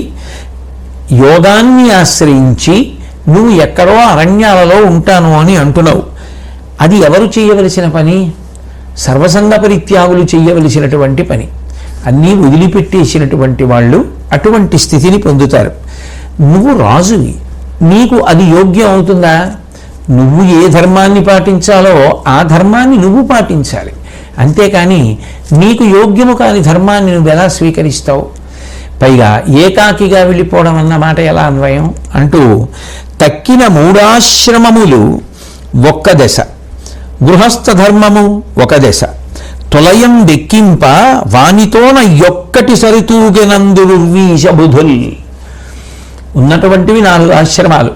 యోగాన్ని ఆశ్రయించి నువ్వు ఎక్కడో అరణ్యాలలో ఉంటాను అని అంటున్నావు. అది ఎవరు చేయవలసిన పని? సర్వసంగ పరిత్యాగులు చేయవలసినటువంటి పని. అన్నీ వదిలిపెట్టేసినటువంటి వాళ్ళు అటువంటి స్థితిని పొందుతారు. నువ్వు రాజువి, నీకు అది యోగ్యం అవుతుందా? నువ్వు ఏ ధర్మాన్ని పాటించాలో ఆ ధర్మాన్ని నువ్వు పాటించాలి. అంతేకాని నీకు యోగ్యము కాని ధర్మాన్ని నువ్వు ఎలా స్వీకరిస్తావు? పైగా ఏకాకిగా వెళ్ళిపోవడం అన్న మాట ఎలా అన్వయం అంటూ, తక్కిన 3 ఆశ్రమములు ఒక్క దశ, గృహస్థ ధర్మము ఒక దశ, తొలయం దెక్కింప వానితోన యొక్కటి సరితూగెనందురు వీషబుధుల్. ఉన్నటువంటివి 4 ఆశ్రమాలు: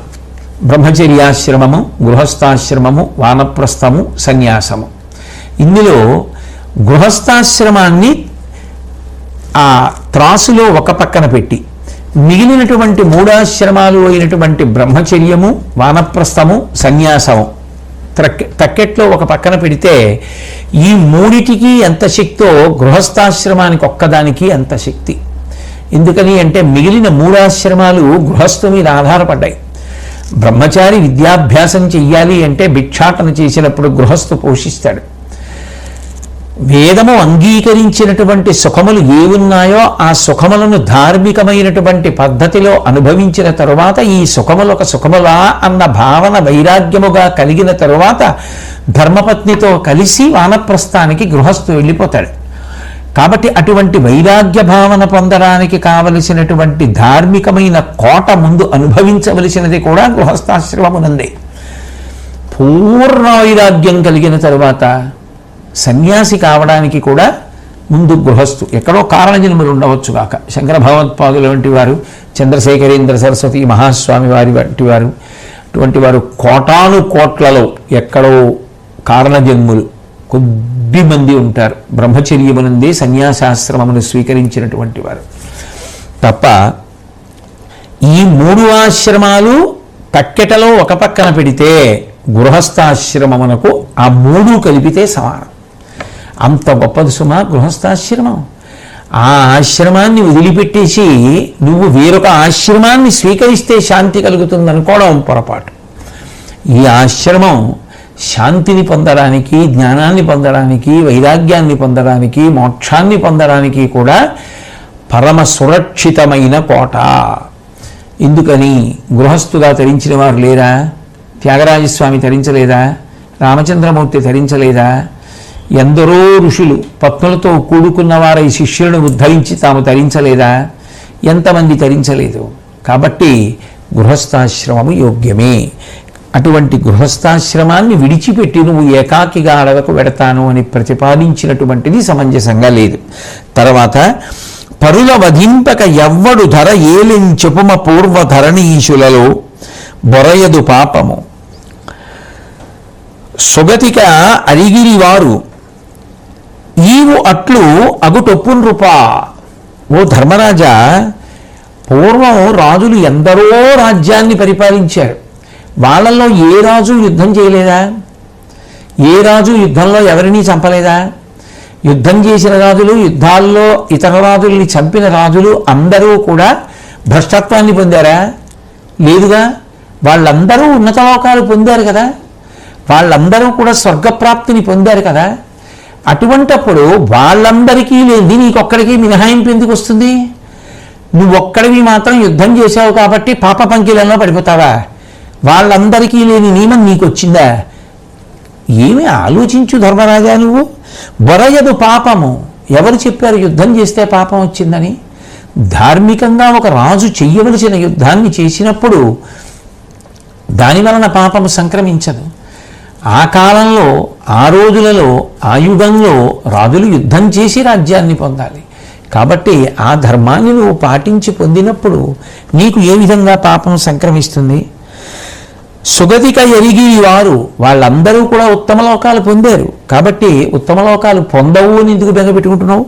బ్రహ్మచర్యాశ్రమము, గృహస్థాశ్రమము, వానప్రస్థము, సన్యాసము. ఇందులో గృహస్థాశ్రమాన్ని ఆ త్రాసులో ఒక పక్కన పెట్టి మిగిలినటువంటి 3 ఆశ్రమాలు అయినటువంటి బ్రహ్మచర్యము, వానప్రస్థము, సన్యాసము తక్కెట్లో ఒక పక్కన పెడితే ఈ 3టికి ఎంత శక్తో గృహస్థాశ్రమానికి ఒక్కదానికి అంత శక్తి. ఎందుకని అంటే మిగిలిన 3 ఆశ్రమాలు గృహస్థు మీద ఆధారపడ్డాయి. బ్రహ్మచారి విద్యాభ్యాసం చెయ్యాలి అంటే భిక్షాటన చేసినప్పుడు గృహస్థు పోషిస్తాడు. వేదము అంగీకరించినటువంటి సుఖములు ఏవున్నాయో ఆ సుఖములను ధార్మికమైనటువంటి పద్ధతిలో అనుభవించిన తరువాత ఈ సుఖములు ఒక సుఖములా అన్న భావన వైరాగ్యముగా కలిగిన తరువాత ధర్మపత్నితో కలిసి వానప్రస్థానికి గృహస్థు వెళ్ళిపోతాడు. కాబట్టి అటువంటి వైరాగ్య భావన పొందడానికి కావలసినటువంటి ధార్మికమైన కోట ముందు అనుభవించవలసినది కూడా గృహస్థాశ్రమమునందే. పూర్ణ వైరాగ్యం కలిగిన తరువాత సన్యాసి కావడానికి కూడా ముందు గృహస్థు. ఎక్కడో కారణ జన్మలు ఉండవచ్చు కాక, శంకర భగవత్పాదుల వంటి వారు, చంద్రశేఖరేంద్ర సరస్వతి మహాస్వామి వారి వంటి వారు, అటువంటి వారు కోటాను కోట్లలో ఎక్కడో కారణ జన్ములు కొద్ది మంది ఉంటారు. బ్రహ్మచర్యమునందే సన్యాసాశ్రమమును స్వీకరించినటువంటి వారు తప్ప ఈ 3 ఆశ్రమాలు తక్కెటలో ఒక పక్కన పెడితే గృహస్థాశ్రమమునకు ఆ 3 కలిపితే సమానం. అంత గొప్పది సుమా గృహస్థాశ్రమం. ఆ ఆశ్రమాన్ని వదిలిపెట్టేసి నువ్వు వేరొక ఆశ్రమాన్ని స్వీకరిస్తే శాంతి కలుగుతుందనుకోవడం పొరపాటు. ఈ ఆశ్రమం శాంతిని పొందడానికి, జ్ఞానాన్ని పొందడానికి, వైరాగ్యాన్ని పొందడానికి, మోక్షాన్ని పొందడానికి కూడా పరమ సురక్షితమైన కోట. ఎందుకని? గృహస్థుగా తరించిన వారు లేరా? త్యాగరాజస్వామి తరించలేదా? రామచంద్రమూర్తి తరించలేదా? ఎందరో ఋషులు పత్నులతో కూడుకున్న వారై శిష్యులను ఉద్ధరించి తాము తరించలేదా? ఎంతమంది తరించలేదు? కాబట్టి గృహస్థాశ్రమము యోగ్యమే. అటువంటి గృహస్థాశ్రమాన్ని విడిచిపెట్టి నువ్వు ఏకాకిగా అడవకు వెడతాను అని ప్రతిపాదించినటువంటిది సమంజసంగా లేదు. తర్వాత, పరుల వధింపక ఎవ్వడు ధర ఏలించెపుమ పూర్వ ధరణీశులలో బొరయదు పాపము సుగతిక అరిగిరివారు ఈవు అట్లు అగుటొప్పు నృపా. ఓ ధర్మరాజా, పూర్వం రాజులు ఎందరో రాజ్యాన్ని పరిపాలించారు. వాళ్ళల్లో ఏ రాజు యుద్ధం చేయలేదా? ఏ రాజు యుద్ధంలో ఎవరినీ చంపలేదా? యుద్ధం చేసిన రాజులు, యుద్ధాల్లో ఇతర రాజుల్ని చంపిన రాజులు అందరూ కూడా భ్రష్టత్వాన్ని పొందారా? లేదుగా. వాళ్ళందరూ ఉన్నత లోకాలు పొందారు కదా, వాళ్ళందరూ కూడా స్వర్గప్రాప్తిని పొందారు కదా. అటువంటప్పుడు వాళ్ళందరికీ లేనిది నీకొక్కడికి మినహాయింపు ఎందుకు వస్తుంది? నువ్వొక్కడివి మాత్రం యుద్ధం చేశావు కాబట్టి పాప పంకిలంలో పడిపోతావా? వాళ్ళందరికీ లేని నియమం నీకు వచ్చిందా? ఏమి ఆలోచించు ధర్మరాజా నువ్వు. బొరయదు పాపము. ఎవరు చెప్పారు యుద్ధం చేస్తే పాపం వచ్చిందని? ధార్మికంగా ఒక రాజు చెయ్యవలసిన యుద్ధాన్ని చేసినప్పుడు దాని వలన పాపము సంక్రమించదు. ఆ కాలంలో, ఆ రోజులలో, ఆ యుగంలో రాజులు యుద్ధం చేసి రాజ్యాన్ని పొందాలి. కాబట్టి ఆ ధర్మాన్ని నువ్వు పాటించి పొందినప్పుడు నీకు ఏ విధంగా పాపం సంక్రమిస్తుంది? సుగతిక ఎరిగి వారు, వాళ్ళందరూ కూడా ఉత్తమ లోకాలు పొందారు కాబట్టి ఉత్తమ లోకాలు పొందవు అని ఎందుకు బెంగపెట్టుకుంటున్నావు?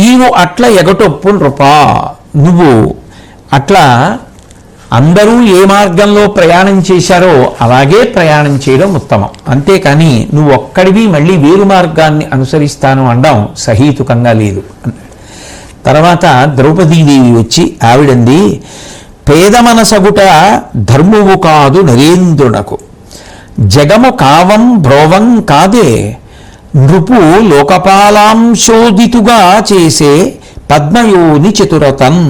ఈవు అట్లా ఎగటొప్పు నృపా, నువ్వు అట్లా అందరూ ఏ మార్గంలో ప్రయాణం చేశారో అలాగే ప్రయాణం చేయడం ఉత్తమం. అంతేకాని నువ్వు ఒక్కడివి మళ్ళీ వేరు మార్గాన్ని అనుసరిస్తాను అనడం సహేతుకంగా లేదు. తర్వాత ద్రౌపదీదేవి వచ్చి ఆవిడంది, పేద మనసగుట ధర్మువు కాదు నరేంద్రునకు, జగము కావం భ్రోవం కాదే, నృపు లోకపాలాంశోదితుగా చేసే పద్మయోని చతురతన్.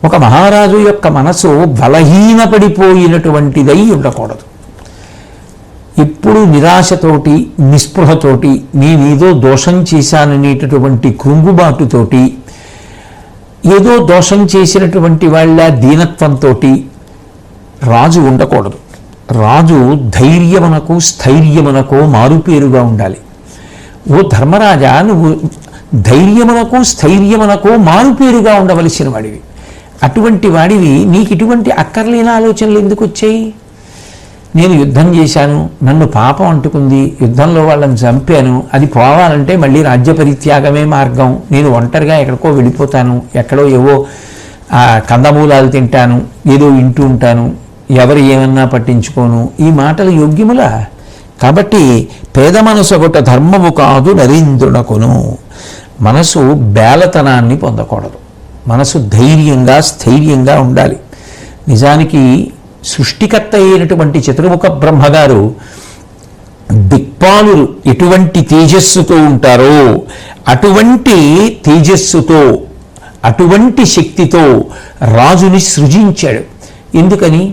ఒక మహారాజు యొక్క మనసు బలహీనపడిపోయినటువంటిదై ఉండకూడదు. ఎప్పుడు నిరాశతోటి నిస్పృహతోటి నేనేదో దోషం చేశాననేటటువంటి కృంగుబాటుతోటి ఏదో దోషం చేసినటువంటి వాళ్ళ దీనత్వంతో రాజు ఉండకూడదు. రాజు ధైర్యమునకు స్థైర్యమునకు మారుపేరుగా ఉండాలి. ఓ ధర్మరాజా, నువ్వు ధైర్యమునకు స్థైర్యమునకు మారుపేరుగా ఉండవలసిన వాడివి. అటువంటి వాడివి నీకు ఇటువంటి అక్కర్లేని ఆలోచనలు ఎందుకు వచ్చాయి? నేను యుద్ధం చేశాను, నన్ను పాపం అంటుకుంది, యుద్ధంలో వాళ్ళని చంపాను, అది పోవాలంటే మళ్ళీ రాజ్య పరిత్యాగమే మార్గం, నేను ఒంటరిగా ఎక్కడికో వెళ్ళిపోతాను, ఎక్కడో ఏవో కందమూలాలు తింటాను, ఏదో వింటూ ఉంటాను, ఎవరు ఏమన్నా పట్టించుకోను, ఈ మాటలు యోగ్యములా? కాబట్టి పేద మనసు ఒకట ధర్మము కాదు నరేంద్రునకును. మనసు బేలతనాన్ని పొందకూడదు. మనసు ధైర్యంగా స్థైర్యంగా ఉండాలి. నిజానికి సృష్టికర్త అయినటువంటి చతుర్ముఖ బ్రహ్మగారు దిక్పాలురు ఎటువంటి తేజస్సుతో ఉంటారో అటువంటి తేజస్సుతో అటువంటి శక్తితో రాజుని సృజించాడు. ఎందుకని?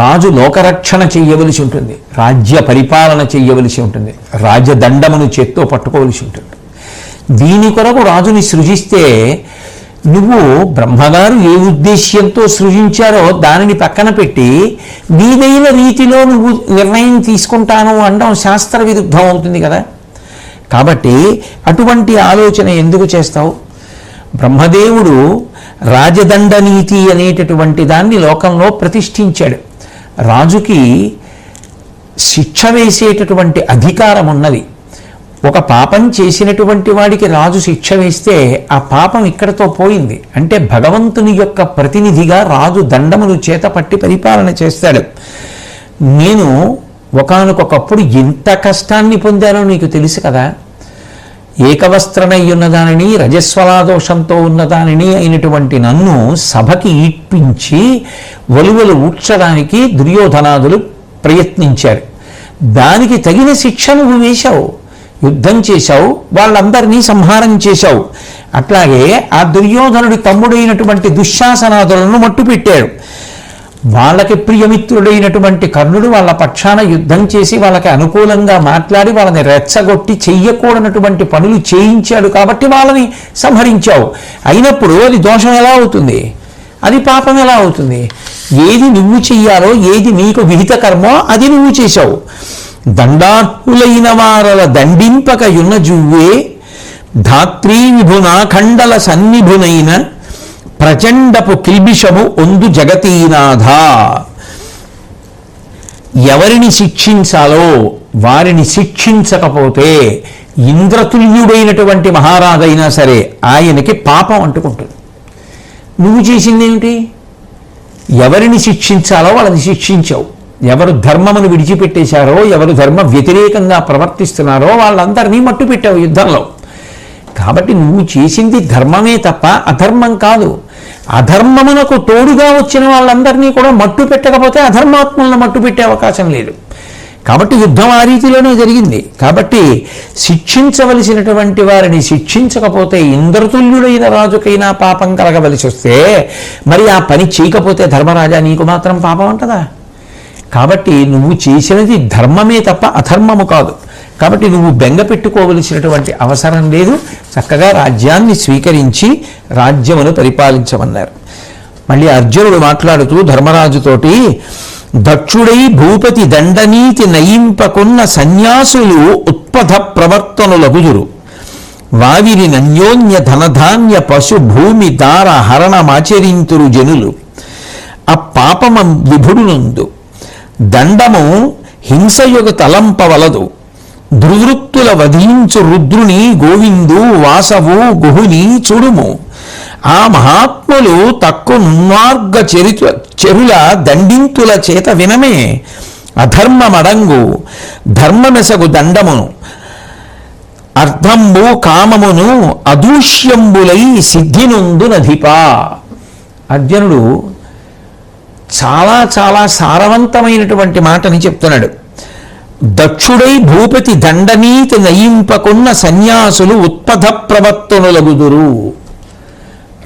రాజు లోకరక్షణ చెయ్యవలసి ఉంటుంది, రాజ్య పరిపాలన చెయ్యవలసి ఉంటుంది, రాజదండమును చేత్తో పట్టుకోవలసి ఉంటుంది. దీని కొరకు రాజుని సృజిస్తే నువ్వు బ్రహ్మగారు ఏ ఉద్దేశ్యంతో సృజించారో దానిని పక్కన పెట్టి నీదైన రీతిలో నువ్వు నిర్ణయం తీసుకుంటాను అనడం శాస్త్ర విరుద్ధం అవుతుంది కదా. కాబట్టి అటువంటి ఆలోచన ఎందుకు చేస్తావు? బ్రహ్మదేవుడు రాజదండ నీతి అనేటటువంటి దాన్ని లోకంలో ప్రతిష్ఠించాడు. రాజుకి శిక్ష వేసేటటువంటి అధికారం ఉన్నది. ఒక పాపం చేసినటువంటి వాడికి రాజు శిక్ష వేస్తే ఆ పాపం ఇక్కడతో పోయింది. అంటే భగవంతుని యొక్క ప్రతినిధిగా రాజు దండమును చేత పట్టి పరిపాలన చేస్తాడు. నేను ఒకానొకప్పుడు ఎంత కష్టాన్ని పొందానో నీకు తెలుసు కదా. ఏకవస్త్రనై ఉన్నదానిని రజస్వలాదోషంతో ఉన్నదానిని అయినటువంటి నన్ను సభకి ఈడ్పించి ఒలువలు ఊడ్చడానికి దుర్యోధనాదులు ప్రయత్నించారు. దానికి తగిన శిక్ష నువ్వు వేశావు, యుద్ధం చేశావు, వాళ్ళందరినీ సంహారం చేశావు. అట్లాగే ఆ దుర్యోధనుడి తమ్ముడైనటువంటి దుశ్శాసనాదులను మట్టుపెట్టాడు. వాళ్ళకి ప్రియమిత్రుడైనటువంటి కర్ణుడు వాళ్ళ పక్షాన యుద్ధం చేసి వాళ్ళకి అనుకూలంగా మాట్లాడి వాళ్ళని రెచ్చగొట్టి చెయ్యకూడనటువంటి పనులు చేయించాడు కాబట్టి వాళ్ళని సంహరించావు. అయినప్పుడు అది దోషం ఎలా అవుతుంది? అది పాపం ఎలా అవుతుంది? ఏది నువ్వు చెయ్యాలో, ఏది నీకు విహిత కర్మో అది నువ్వు చేశావు. దండార్హులైన వారల దండింపక యున్న జువ్వే ధాత్రీ విభునా ఖండల సన్నిభునైన ప్రచండపు కిల్బిషము ఒందు జగతీనాథ. ఎవరిని శిక్షించాలో వారిని శిక్షించకపోతే ఇంద్రతుల్యుడైనటువంటి మహారాజైనా సరే ఆయనకి పాపం అంటుకుంటుంది. నువ్వు చేసిందేమిటి? ఎవరిని శిక్షించాలో వాళ్ళని శిక్షించావు. ఎవరు ధర్మమును విడిచిపెట్టేశారో, ఎవరు ధర్మ వ్యతిరేకంగా ప్రవర్తిస్తున్నారో వాళ్ళందరినీ మట్టు పెట్టావు యుద్ధంలో. కాబట్టి నువ్వు చేసింది ధర్మమే తప్ప అధర్మం కాదు. అధర్మమునకు తోడుగా వచ్చిన వాళ్ళందరినీ కూడా మట్టు పెట్టకపోతే అధర్మాత్మలను మట్టు పెట్టే అవకాశం లేదు. కాబట్టి యుద్ధం ఆ రీతిలోనే జరిగింది. కాబట్టి శిక్షించవలసినటువంటి వారిని శిక్షించకపోతే ఇంద్రతుల్యుడైన రాజుకైనా పాపం కలగవలసి వస్తే మరి ఆ పని చేయకపోతే ధర్మరాజా నీకు మాత్రం పాపం అంటదా? కాబట్టి నువ్వు చేసినది ధర్మమే తప్ప అధర్మము కాదు. కాబట్టి నువ్వు బెంగ పెట్టుకోవలసినటువంటి అవసరం లేదు. చక్కగా రాజ్యాన్ని స్వీకరించి రాజ్యమును పరిపాలించమన్నారు. మళ్ళీ అర్జునుడు మాట్లాడుతూ ధర్మరాజుతోటి, దక్షుడై భూపతి దండనీతి నయింపకున్న సన్యాసులు ఉత్పథ ప్రవర్తనులగుదురు, వావిరి నన్యోన్య ధనధాన్య పశు భూమి దార హరణమాచరింతురు జనులు, ఆ పాపమ విభుడునందు దండము హింసయుగ తలంపవలదు, దుర్వృత్తుల వధించు రుద్రుని గోవిందు వాసవు గుహుని చూడుము, ఆ మహాత్ములు తక్కు న్మార్గ చెరుల దండింతుల చేత వినమే అధర్మమడంగు ధర్మమెసగు దండమును అర్థంబు కామమును అదూష్యంబులై సిద్ధినుందు నధిపా. అర్జునుడు చాలా చాలా సారవంతమైనటువంటి మాటని చెప్తున్నాడు. దక్షుడై భూపతి దండనీతి నయింపకున్న సన్యాసులు ఉత్పథ ప్రవర్తనులగుదురు.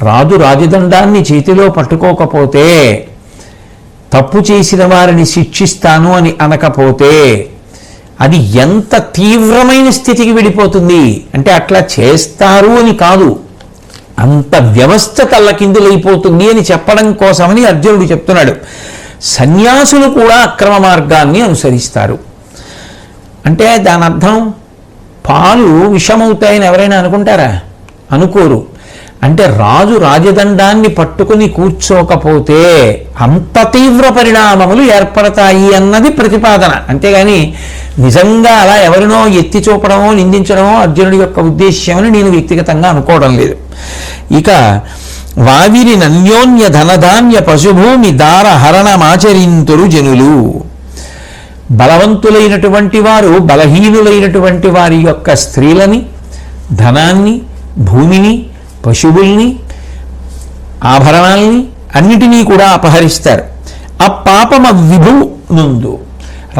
రాజు రాజదండాన్ని చేతిలో పట్టుకోకపోతే, తప్పు చేసిన వారిని శిక్షిస్తాను అని అనకపోతే అది ఎంత తీవ్రమైన స్థితికి వెళ్ళిపోతుంది అంటే, అట్లా చేస్తారు అని కాదు, అంత వ్యవస్థ తల్లకిందులైపోతుంది అని చెప్పడం కోసమని అర్జునుడు చెప్తున్నాడు. సన్యాసులు కూడా అక్రమ మార్గాన్ని అనుసరిస్తారు అంటే దాని అర్థం పాలు విషమవుతాయని ఎవరైనా అనుకుంటారా? అనుకోరు. అంటే రాజు రాజదండాన్ని పట్టుకుని కూర్చోకపోతే అంత తీవ్ర పరిణామములు ఏర్పడతాయి అన్నది ప్రతిపాదన. అంతేగాని నిజంగా అలా ఎవరినో ఎత్తి చూపడమో నిందించడమో అర్జునుడి యొక్క ఉద్దేశ్యమని నేను వ్యక్తిగతంగా అనుకోవడం లేదు. ఇక వావిరి నన్యోన్య ధనధాన్య పశుభూమి దార హరణమాచరింతురు జనులు. బలవంతులైనటువంటి వారు బలహీనులైనటువంటి వారి యొక్క స్త్రీలని, ధనాన్ని, భూమిని, పశువుల్ని, ఆభరణాల్ని అన్నిటినీ కూడా అపహరిస్తారు. ఆ పాపమ విభు నుందు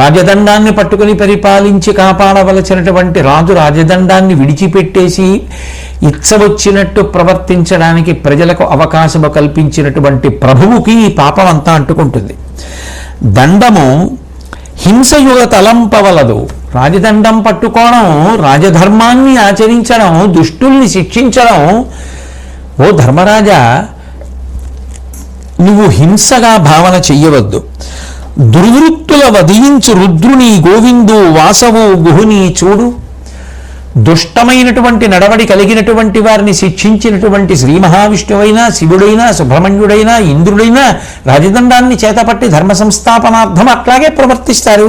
రాజదండాన్ని పట్టుకుని పరిపాలించి కాపాడవలసినటువంటి రాజు రాజదండాన్ని విడిచిపెట్టేసి ఇచ్చవచ్చినట్టు ప్రవర్తించడానికి ప్రజలకు అవకాశము కల్పించినటువంటి ప్రభువుకి ఈ పాపం అంతా అంటుకుంటుంది. దండము హింసయుగ తలంపవలదు. రాజదండం పట్టుకోవడం, రాజధర్మాన్ని ఆచరించడం, దుష్టుల్ని శిక్షించడం. ఓ ధర్మరాజా, నువ్వు హింసగా భావన చెయ్యవద్దు. దుర్వృత్తుల వధించు రుద్రుని గోవిందు వాసవు గుహుని చూడు. దుష్టమైనటువంటి నడవడి కలిగినటువంటి వారిని శిక్షించినటువంటి శ్రీ మహావిష్ణువైనా, శివుడైనా, సుబ్రహ్మణ్యుడైనా, ఇంద్రుడైనా రాజదండాన్ని చేతపట్టి ధర్మ సంస్థాపనార్థం అట్లాగే ప్రవర్తిస్తారు.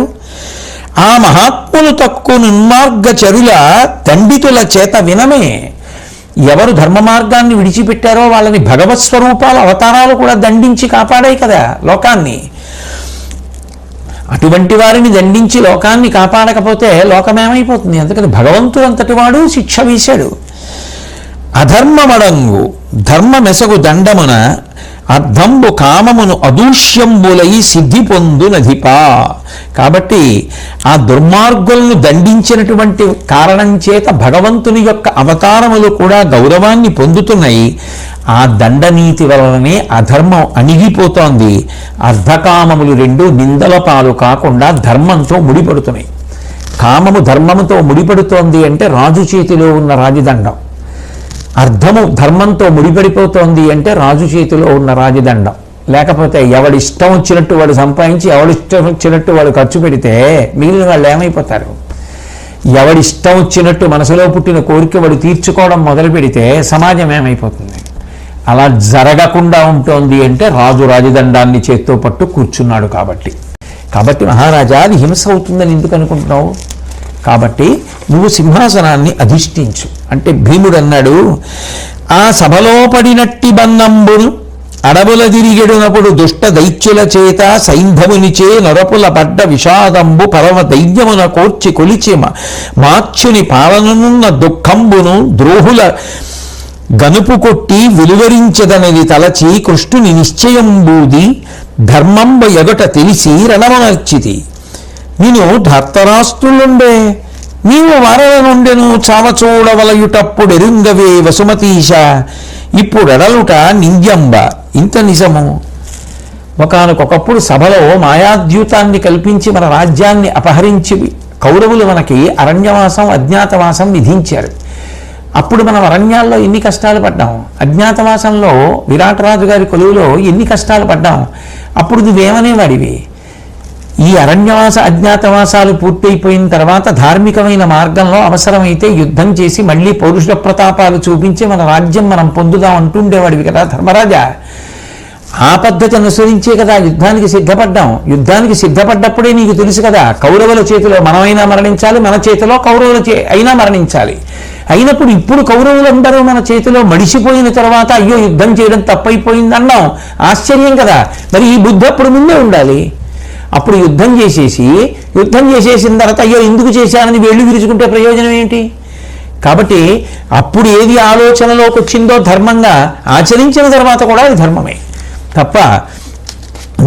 ఆ మహాత్ములు తక్కువ నిర్మార్గ చరుల దండితుల చేత వినమే. ఎవరు ధర్మ మార్గాన్ని విడిచిపెట్టారో వాళ్ళని భగవత్ స్వరూపాల అవతారాలు కూడా దండించి కాపాడాయి కదా లోకాన్ని. అటువంటి వారిని దండించి లోకాన్ని కాపాడకపోతే లోకమేమైపోతుంది? అందుకని భగవంతుడు అంతటి వాడు శిక్ష వేశాడు. అధర్మమడంగు ధర్మమెసగు దండమున అర్థంబు కామమును అదూష్యంబులై సిద్ధి పొందు నధిపా. కాబట్టి ఆ దుర్మార్గులను దండించినటువంటి కారణం చేత భగవంతుని యొక్క అవతారములు కూడా గౌరవాన్ని పొందుతున్నాయి. ఆ దండనీతి వలననే అధర్మం అణిగిపోతోంది. అర్ధకామములు రెండు నిందల పాలు కాకుండా ధర్మంతో ముడిపడుతున్నాయి. కామము ధర్మముతో ముడిపడుతోంది అంటే రాజు చేతిలో ఉన్న రాజదండం, అర్థము ధర్మంతో ముడిపడిపోతోంది అంటే రాజు చేతిలో ఉన్న రాజదండం. లేకపోతే ఎవడిష్టం వచ్చినట్టు వాడు సంపాదించి ఎవడిష్టం వచ్చినట్టు వాడు ఖర్చు పెడితే మిగిలిన వాళ్ళు ఏమైపోతారు? ఎవడిష్టం వచ్చినట్టు మనసులో పుట్టిన కోరిక వాడు తీర్చుకోవడం మొదలు పెడితే సమాజం ఏమైపోతుంది? అలా జరగకుండా ఉంటుంది అంటే రాజు రాజదండాన్ని చేత్తో పట్టు కూర్చున్నాడు కాబట్టి. మహారాజా, అది హింస అవుతుందని ఎందుకు అనుకుంటున్నావు? కాబట్టి నువ్వు సింహాసనాన్ని అధిష్ఠించు అంటే భీముడు అన్నాడు, ఆ సభలో పడినట్టి బన్నంబును అడవుల తిరిగెడునప్పుడు దుష్ట దైత్యుల చేత సైంధవునిచే నొరపుల పడ్డ విషాదంబు పరమ దైన్యమున కోర్చి కొలిచి మార్చుని పాలననున్న దుఃఖంబును ద్రోహుల గనుపు కొట్టి విలువరించదనది తలచి కృష్ణుని నిశ్చయంబూది ధర్మంబ ఎగట తెలిసి రణమనర్చితి. నేను ధర్తరాష్ట్రులుండే నీవు వారల నుండెను చావచూడవలయుటప్పుడెరుంగవే వసుమతీశ ఇప్పుడెడలుట నింద్యంబ ఇంత నిజము. ఒకానొకప్పుడు సభలో మాయాద్యూతాన్ని కల్పించి మన రాజ్యాన్ని అపహరించి కౌరవులు మనకి అరణ్యవాసం, అజ్ఞాతవాసం విధించారు. అప్పుడు మనం అరణ్యాల్లో ఎన్ని కష్టాలు పడ్డాం, అజ్ఞాతవాసంలో విరాటరాజు గారి కొలువులో ఎన్ని కష్టాలు పడ్డాం. అప్పుడు నువ్వేమనేవాడివి? ఈ అరణ్యవాస అజ్ఞాతవాసాలు పూర్తయిపోయిన తర్వాత ధార్మికమైన మార్గంలో అవసరమైతే యుద్ధం చేసి మళ్ళీ పౌరుష ప్రతాపాలు చూపించి మన రాజ్యం మనం పొందుదాం అంటుండేవాడివి కదా ధర్మరాజా. ఆ పద్ధతి అనుసరించే కదా యుద్ధానికి సిద్ధపడ్డాం. యుద్ధానికి సిద్ధపడ్డప్పుడే నీకు తెలుసు కదా, కౌరవుల చేతిలో మనమైనా మరణించాలి, మన చేతిలో కౌరవుల అయినా మరణించాలి. అయినప్పుడు ఇప్పుడు కౌరవులందరూ మన చేతిలో మడిసిపోయిన తర్వాత అయ్యో యుద్ధం చేయడం తప్పైపోయింది అన్నాం, ఆశ్చర్యం కదా. మరి ఈ బుద్ధి అప్పుడు ముందే ఉండాలి. అప్పుడు యుద్ధం చేసేసిన తర్వాత అయ్యో ఎందుకు చేశానని వేళ్ళు విరుచుకుంటే ప్రయోజనం ఏంటి? కాబట్టి అప్పుడు ఏది ఆలోచనలోకి వచ్చిందో ధర్మంగా ఆచరించిన తర్వాత కూడా అది ధర్మమే తప్ప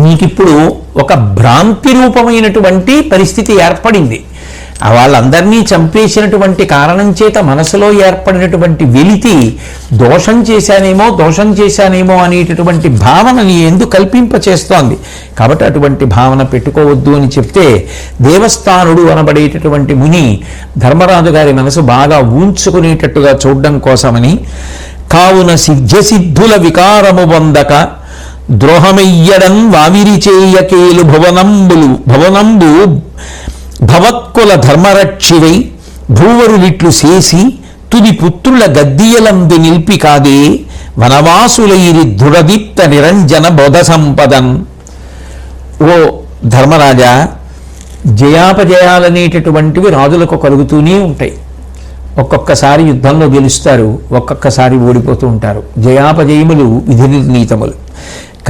నీకిప్పుడు ఒక భ్రాంతి రూపమైనటువంటి పరిస్థితి ఏర్పడింది. వాళ్ళందరినీ చంపేసినటువంటి కారణం చేత మనసులో ఏర్పడినటువంటి వెలితి దోషం చేశానేమో అనేటటువంటి భావనని ఎందుకు కల్పింపచేస్తోంది. కాబట్టి అటువంటి భావన పెట్టుకోవద్దు అని చెప్తే దేవస్థానుడు అనబడేటటువంటి ముని ధర్మరాజు గారి మనసు బాగా ఊంచుకునేటట్టుగా చూడడం కోసమని, కావున సిద్ధ్యసిద్ధుల వికారము వందక ద్రోహమెయ్యడం వావిరి చేయకేలు భవనంబు భవత్కుల ధర్మరక్షివై భూవరులిట్లు చేసి తుది పుత్రుల గద్దియలందు నిల్పి కాదే వనవాసులైరి దృఢదీప్త నిరంజన బోధ సంపదన్. ఓ ధర్మరాజా, జయాపజయాలనేటటువంటివి రాజులకు కలుగుతూనే ఉంటాయి. ఒక్కొక్కసారి యుద్ధంలో గెలుస్తారు, ఒక్కొక్కసారి ఓడిపోతూ ఉంటారు. జయాపజయములు విధి నిర్ణీతములు.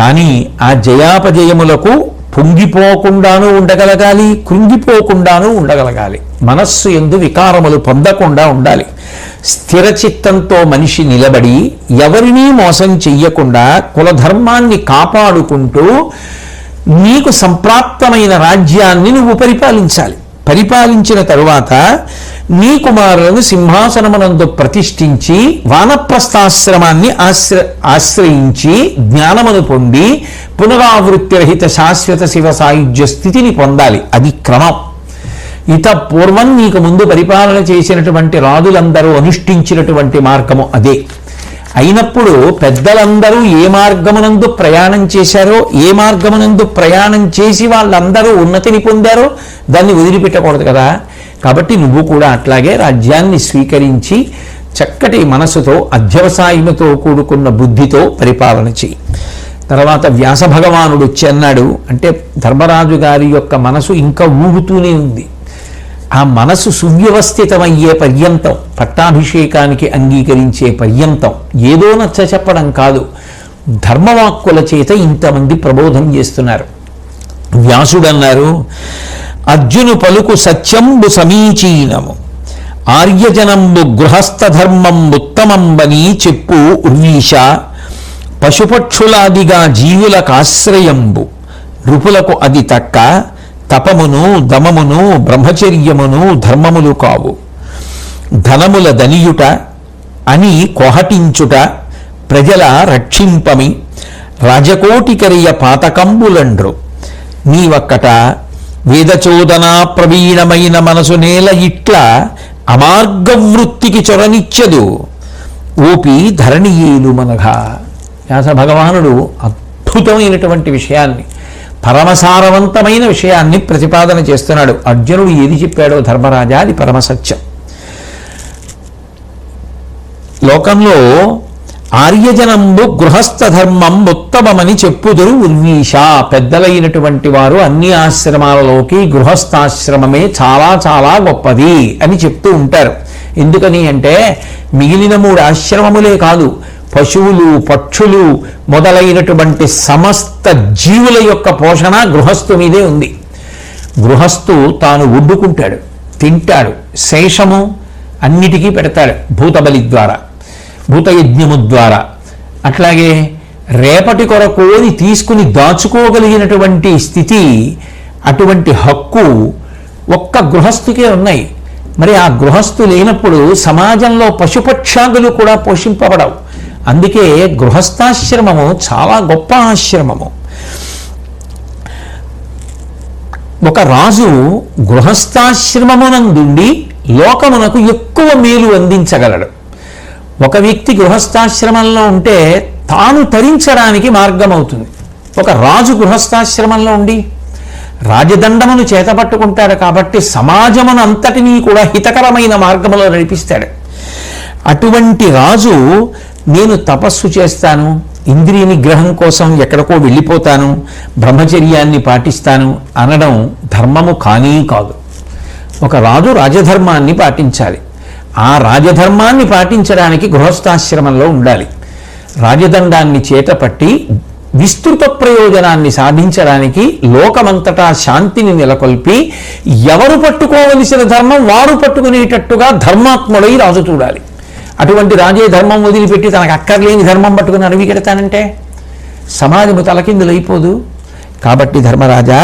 కానీ ఆ జయాపజయములకు పొంగిపోకుండానూ ఉండగలగాలి, కృంగిపోకుండానూ ఉండగలగాలి. మనస్సు యందు వికారములు పొందకుండా ఉండాలి. స్థిరచిత్తంతో మనిషి నిలబడి ఎవరినీ మోసం చెయ్యకుండా కులధర్మాన్ని కాపాడుకుంటూ నీకు సంప్రాప్తమైన రాజ్యాన్ని నువ్వు పరిపాలించాలి. పరిపాలించిన తరువాత నీ కుమారులను సింహాసనమునందు ప్రతిష్ఠించి వానప్రస్థాశ్రమాన్ని ఆశ్రయించి జ్ఞానమును పొంది పునరావృత్తి రహిత శాశ్వత శివ సాయుధ్య స్థితిని పొందాలి. అది క్రమం. ఇత పూర్వం నీకు ముందు పరిపాలన చేసినటువంటి రాజులందరూ అనుష్ఠించినటువంటి మార్గము అదే. అయినప్పుడు పెద్దలందరూ ఏ మార్గమునందు ప్రయాణం చేశారో, ఏ మార్గమునందు ప్రయాణం చేసి వాళ్ళందరూ ఉన్నతిని పొందారో దాన్ని వదిలిపెట్టకూడదు కదా. కాబట్టి నువ్వు కూడా అట్లాగే రాజ్యాన్ని స్వీకరించి చక్కటి మనసుతో అధ్యవసాయముతో కూడుకున్న బుద్ధితో పరిపాలన చెయ్యి. తర్వాత వ్యాస భగవానుడు వచ్చి అన్నాడు, అంటే ధర్మరాజు గారి యొక్క మనసు ఇంకా ఊగుతూనే ఉంది. ఆ మనసు సువ్యవస్థితమయ్యే పర్యంతం, పట్టాభిషేకానికి అంగీకరించే పర్యంతం ఏదో నచ్చ చెప్పడం కాదు, ధర్మవాక్కుల చేత ఇంతమంది ప్రబోధం చేస్తున్నారు. వ్యాసుడన్నారు, అర్జును పలుకు సత్యంబు సమీచీనము ఆర్యజనంబు గృహస్థ ధర్మం ఉత్తమంబని చెప్పు ఉర్వీష పశుపక్షులాదిగా జీవులకాశ్రయంబు నృపులకు అది తక్క తపమును దమమును బ్రహ్మచర్యమును ధర్మములు కావు. ధనముల దనియుట అని కొహటించుట ప్రజల రక్షింపమి రాజకోటికరియ పాతకంబులండ్రు. నీవక్కట వేదచోదనా ప్రవీణమైన మనసు నేల ఇట్ల అమార్గవృత్తికి చొరనిచ్చదు ఓపి ధరణియేలు మనగా. వ్యాస భగవానుడు అద్భుతమైనటువంటి విషయాన్ని, పరమసారవంతమైన విషయాన్ని ప్రతిపాదన చేస్తున్నాడు. అర్జునుడు ఏది చెప్పాడో ధర్మరాజా అది పరమసత్యం. లోకంలో ఆర్యజనంబు గృహస్థ ధర్మం ఉత్తమమని చెప్పుదురు ఉర్వీష. పెద్దలైనటువంటి వారు అన్ని ఆశ్రమాలలోకి గృహస్థాశ్రమమే చాలా చాలా గొప్పది అని చెప్తూ ఉంటారు. ఎందుకని అంటే మిగిలిన 3 ఆశ్రమములే కాదు, పశువులు పక్షులు మొదలైనటువంటి సమస్త జీవుల యొక్క పోషణ గృహస్థు మీదే ఉంది. గృహస్థు తాను వండుకుంటాడు, తింటాడు, శేషము అన్నిటికీ పెడతాడు భూతబలి ద్వారా, భూతయజ్ఞము ద్వారా. అట్లాగే రేపటి కొరకు తీసుకుని దాచుకోగలిగినటువంటి స్థితి, అటువంటి హక్కు ఒక్క గృహస్థుకే ఉన్నాయి. మరి ఆ గృహస్థు లేనప్పుడు సమాజంలో పశుపక్షాదులు కూడా పోషింపబడవు. అందుకే గృహస్థాశ్రమము చాలా గొప్ప ఆశ్రమము. ఒక రాజు గృహస్థాశ్రమమునందుండి లోకమునకు ఎక్కువ మేలు అందించగలడు. ఒక వ్యక్తి గృహస్థాశ్రమంలో ఉంటే తాను తరించడానికి మార్గం అవుతుంది. ఒక రాజు గృహస్థాశ్రమంలో ఉండి రాజదండమును చేతపట్టుకుంటాడు కాబట్టి సమాజమును అంతటినీ కూడా హితకరమైన మార్గంలో నడిపిస్తాడు. అటువంటి రాజు నేను తపస్సు చేస్తాను, ఇంద్రియ నిగ్రహం కోసం ఎక్కడికో వెళ్ళిపోతాను, బ్రహ్మచర్యాన్ని పాటిస్తాను అనడం ధర్మము కానీ కాదు. ఒక రాజు రాజధర్మాన్ని పాటించాలి. ఆ రాజధర్మాన్ని పాటించడానికి గృహస్థాశ్రమంలో ఉండాలి. రాజదండాన్ని చేతపట్టి విస్తృత ప్రయోజనాన్ని సాధించడానికి లోకమంతటా శాంతిని నెలకొల్పి ఎవరు పట్టుకోవలసిన ధర్మం వారు పట్టుకునేటట్టుగా ధర్మాత్ముడై రాజు చూడాలి. అటువంటి రాజే ధర్మం వదిలిపెట్టి తనకు అక్కర్లేని ధర్మం పట్టుకుని అడవి కెడతానంటే సమాజము తలకిందులైపోదు. కాబట్టి ధర్మరాజా,